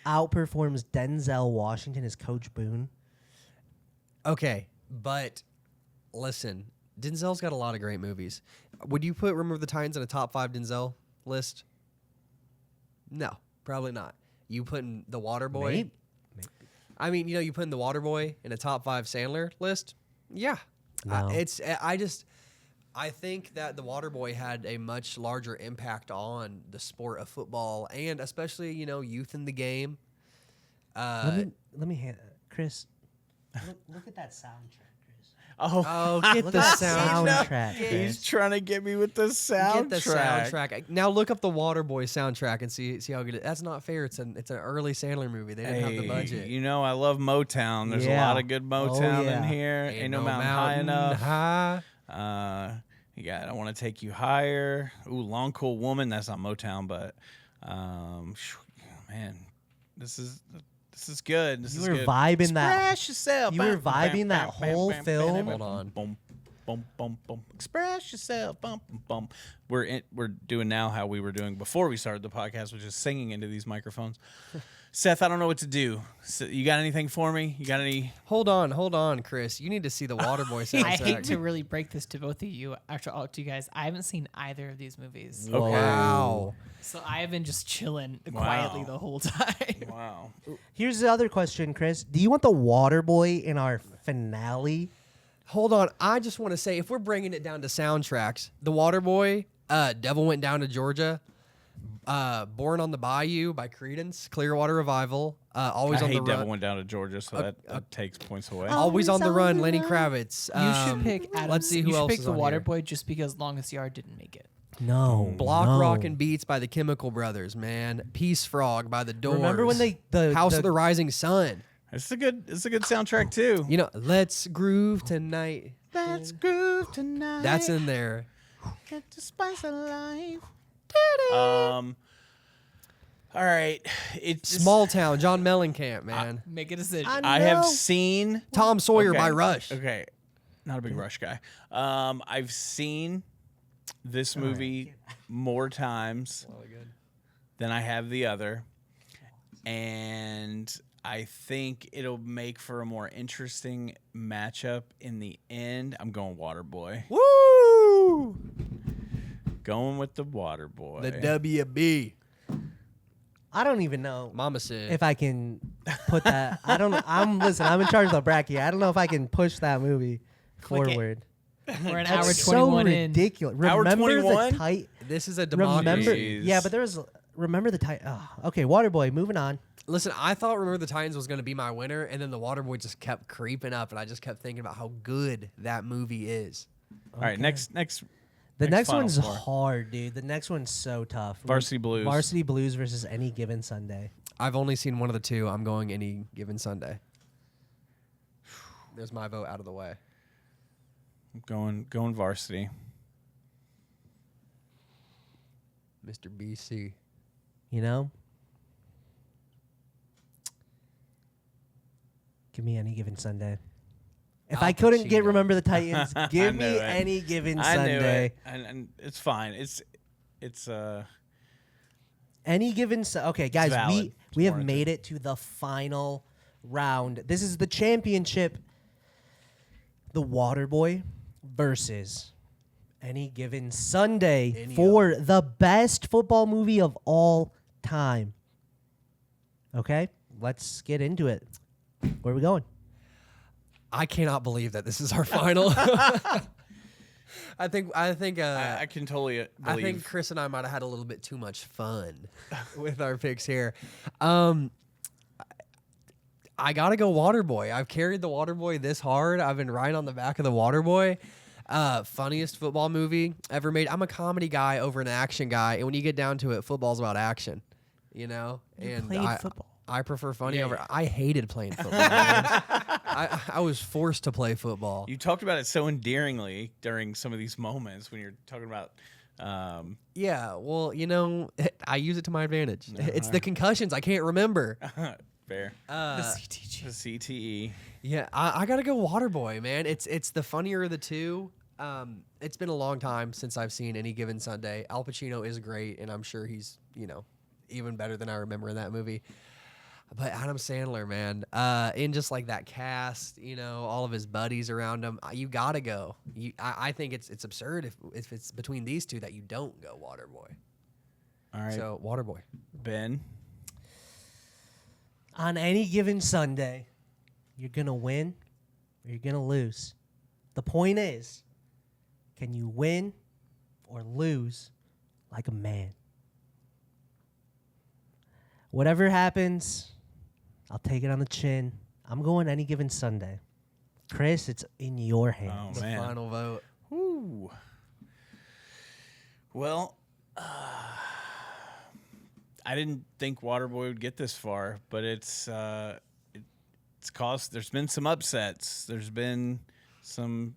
outperforms Denzel Washington as Coach Boone? Okay, but listen, Denzel's got a lot of great movies. Would you put Remember the Titans in a top 5 Denzel list? No, probably not. You putting The Water Boy? Maybe. I mean, you putting The Water Boy in a top 5 Sandler list? Yeah. No. I think that The Water Boy had a much larger impact on the sport of football and especially, youth in the game. Let me Chris. Look at that soundtrack, Chris. oh, Get Look the at that sound. soundtrack. he's Chris. trying to get me with the soundtrack. Get the soundtrack. Now look up the Waterboy soundtrack and see how good it is. That's not fair. It's an early Sandler movie. They didn't have the budget. I love Motown. There's a Yeah. lot of good Motown in yeah. here. Ain't no mountain high enough. High. You got I Want to Take You Higher. Ooh, Long Cool Woman. That's not Motown, but man, this is good. This You is were good. vibing that. Express yourself. You were vibing that whole film. Hold on. Boom, boom, boom, boom. Express yourself. Bum, bum, bum. We're doing now how we were doing before we started the podcast, which is singing into these microphones. Seth, I don't know what to do. So you got anything for me? You got any? Hold on, Chris. You need to see the Waterboy soundtrack. I hate to really break this to both of you, actually, all to you guys. I haven't seen either of these movies. Okay. Wow. So I have been just chilling quietly the whole time. Wow. Here's the other question, Chris. Do you want the Waterboy in our finale? Hold on. I just want to say, if we're bringing it down to soundtracks, The Waterboy, Devil Went Down to Georgia, Born on the Bayou by Creedence, Clearwater Revival, Always I on hate the Devil Run. Went Down to Georgia, so that takes points away. Always on the Run, Lenny Kravitz. You should pick Adam. Let's see who you should else pick is The on here. Waterboy just because Longest Yard didn't make it. No. Block no. Rock and Beats by the Chemical Brothers, man. Peace Frog by the Doors. Remember when the House of the Rising Sun. It's a good soundtrack too. You know, Let's Groove Tonight. Let's groove tonight. That's in there. Get the spice of life. All right. It's Small Town, John Mellencamp, man. Make a decision. I have seen Tom Sawyer Okay. by Rush. Okay. Not a big Rush guy. I've seen this movie more times than I have the other. And I think it'll make for a more interesting matchup in the end. I'm going Waterboy. Woo! Going with the Waterboy. The WB. I don't even know Mama said. if I can put that. I don't. I'm in charge of the bracket. I don't know if I can push that movie Click it. forward. We're an That's hour so 21 in. ridiculous. Hour Remember 21? the tight. This is a Remember, democracy. Jeez. yeah, but there was. Remember the tight. Oh, okay, Waterboy. Moving on. Listen, I thought Remember the Titans was going to be my winner, and then the Waterboy just kept creeping up, and I just kept thinking about how good that movie is. All right, next. The next Final one's Four. hard, dude. The next one's so tough. Varsity Blues. Varsity Blues versus Any Given Sunday. I've only seen one of the two. I'm going Any Given Sunday. There's my vote out of the way. Going Varsity. Mr. BC. You know. Give me Any Given Sunday. If I couldn't get Pacino. Remember the Titans, give knew me it. Any Given I knew Sunday. it, and it's fine. It's Any Given Okay, guys, valid. we have warranted. made it to the final round. This is the championship. The Waterboy versus Any Given Sunday for the best football movie of all time. Okay, let's get into it. Where are we going? I cannot believe that this is our final. I think I can totally believe. I think Chris and I might have had a little bit too much fun with our picks here. I gotta go Waterboy. I've carried the Waterboy this hard. I've been right on the back of the Waterboy. Funniest football movie ever made. I'm a comedy guy over an action guy, and when you get down to it, football's about action. You know, and played football. I prefer funny Yeah, over. yeah. I hated playing football. man. I was forced to play football. You talked about it so endearingly during some of these moments when you're talking about. Yeah, well, you know, I use it to my advantage. It's the concussions I can't remember. Fair. The CTG. The CTE. Yeah, I gotta go Waterboy, man. It's the funnier of the two. It's been a long time since I've seen Any Given Sunday. Al Pacino is great, and I'm sure he's even better than I remember in that movie. But Adam Sandler, man, in just like that cast, all of his buddies around him, you gotta go. I think it's absurd if it's between these two that you don't go Waterboy. All right. So Waterboy. Ben. On Any Given Sunday, you're going to win or you're going to lose. The point is, can you win or lose like a man? Whatever happens, I'll take it on the chin. I'm going Any Given Sunday. Chris, it's in your hands. Oh, man. Final vote. Woo. Well, I didn't think Waterboy would get this far, but it's caused. There's been some upsets. There's been some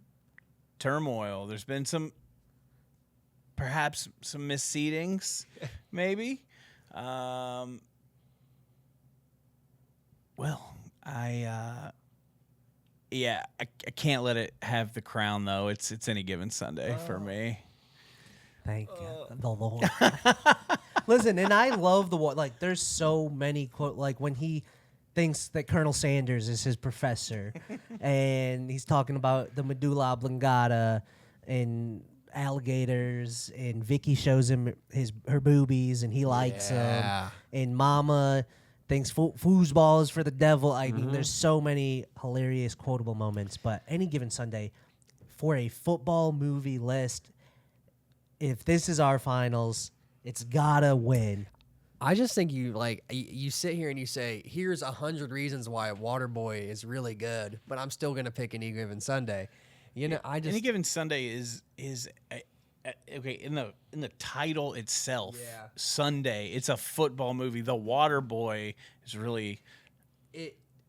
turmoil. There's been some perhaps some misseedings, maybe. Well, I can't let it have the crown though. It's any given Sunday for me. Thank the Lord. Listen, and I love the like. There's so many quote like when he thinks that Colonel Sanders is his professor, and he's talking about the medulla oblongata and alligators, and Vicky shows him her boobies, and he likes them, and Mama thinks foosball is for the devil. I mean, there's so many hilarious quotable moments. But any given Sunday, for a football movie list, if this is our finals, it's gotta win. I just think you sit here and you say, here's 100 reasons why Waterboy is really good, but I'm still gonna pick Any Given Sunday. You know, Any Given Sunday is okay in the title itself. Yeah. Sunday. It's a football movie. The Waterboy is really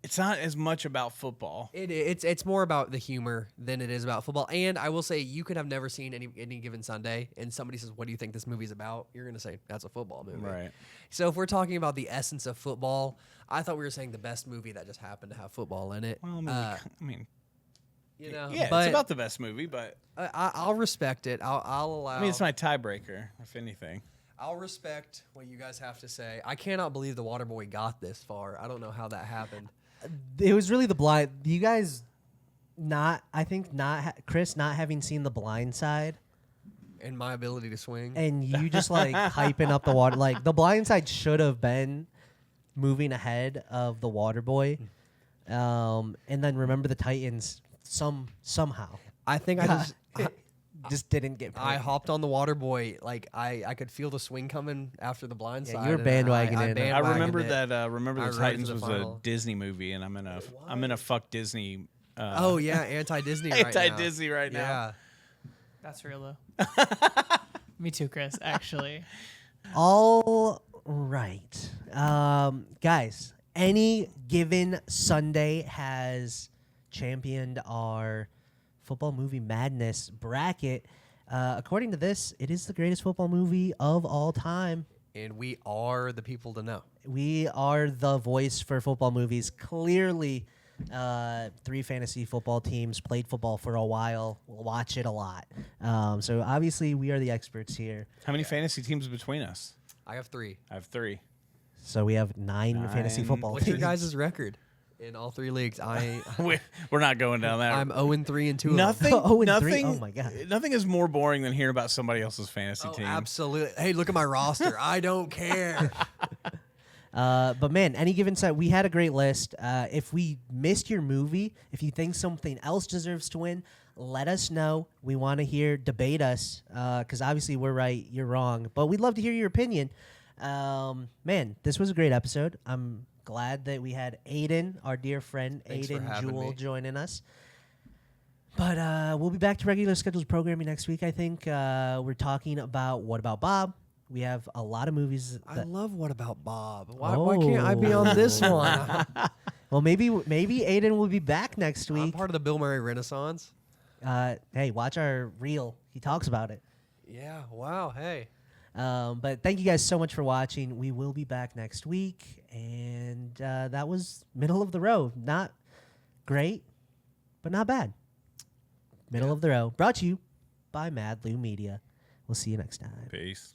It's not as much about football. It's more about the humor than it is about football. And I will say, you could have never seen Any Given Sunday, and somebody says, "What do you think this movie's about?" You're gonna say, "That's a football movie." Right. So if we're talking about the essence of football, I thought we were saying the best movie that just happened to have football in it. Well, I mean, you know, yeah, but it's about the best movie, but I'll respect it. I'll allow. I mean, it's my tiebreaker, if anything. I'll respect what you guys have to say. I cannot believe the Waterboy got this far. I don't know how that happened. It was really the blind. You guys, Chris not having seen The Blind Side, And my ability to swing. and you just like hyping up the water. Like The Blind Side should have been moving ahead of the Waterboy, and then Remember the Titans somehow. I think I just didn't get. I hopped on the Waterboy. Like I could feel the swing coming after the Blind Yeah, Side. you were and bandwagoning it. I remember bandwagoned it. that. Remember I the rode to Titans the was final. a Disney movie, and I'm gonna fuck Disney. Oh yeah, anti-Disney right now. Anti-Disney right now. Yeah. That's real though. Me too, Chris. Actually, All right, guys. Any Given Sunday has championed our football movie madness bracket. According to this, it is the greatest football movie of all time. And we are the people to know. We are the voice for football movies. Clearly, 3 fantasy football teams played football for a while. We'll watch it a lot. So obviously, we are the experts here. How many fantasy teams between us? I have 3. I have 3. So we have 9 fantasy 9. football What's your teams. guys' record in all 3 leagues? We're not going down that. I'm 0-3 and 2. Nothing. Oh, and 3. Nothing. Oh, my God. Nothing is more boring than hearing about somebody else's fantasy Oh, team. absolutely. Hey, look at my roster. I don't care. But man, Any Given Sunday, we had a great list. If we missed your movie, if you think something else deserves to win, let us know. We want to debate us, because obviously we're right, you're wrong. But we'd love to hear your opinion. Man, this was a great episode. I'm glad that we had Aiden, our dear friend, Thanks for Aiden having Jewell, me. joining us. But we'll be back to regular scheduled programming next week, I think. We're talking about What About Bob? We have a lot of movies. I love What About Bob? Why can't I be on this one? Well, maybe Aiden will be back next I'm week. part of the Bill Murray Renaissance. Hey, watch our reel. He talks about it. Yeah, wow, hey. But thank you guys so much for watching. We will be back next week. And that was middle of the road. Not great, but not bad. Middle of the row. Brought to you by Mad Lou Media. We'll see you next time. Peace.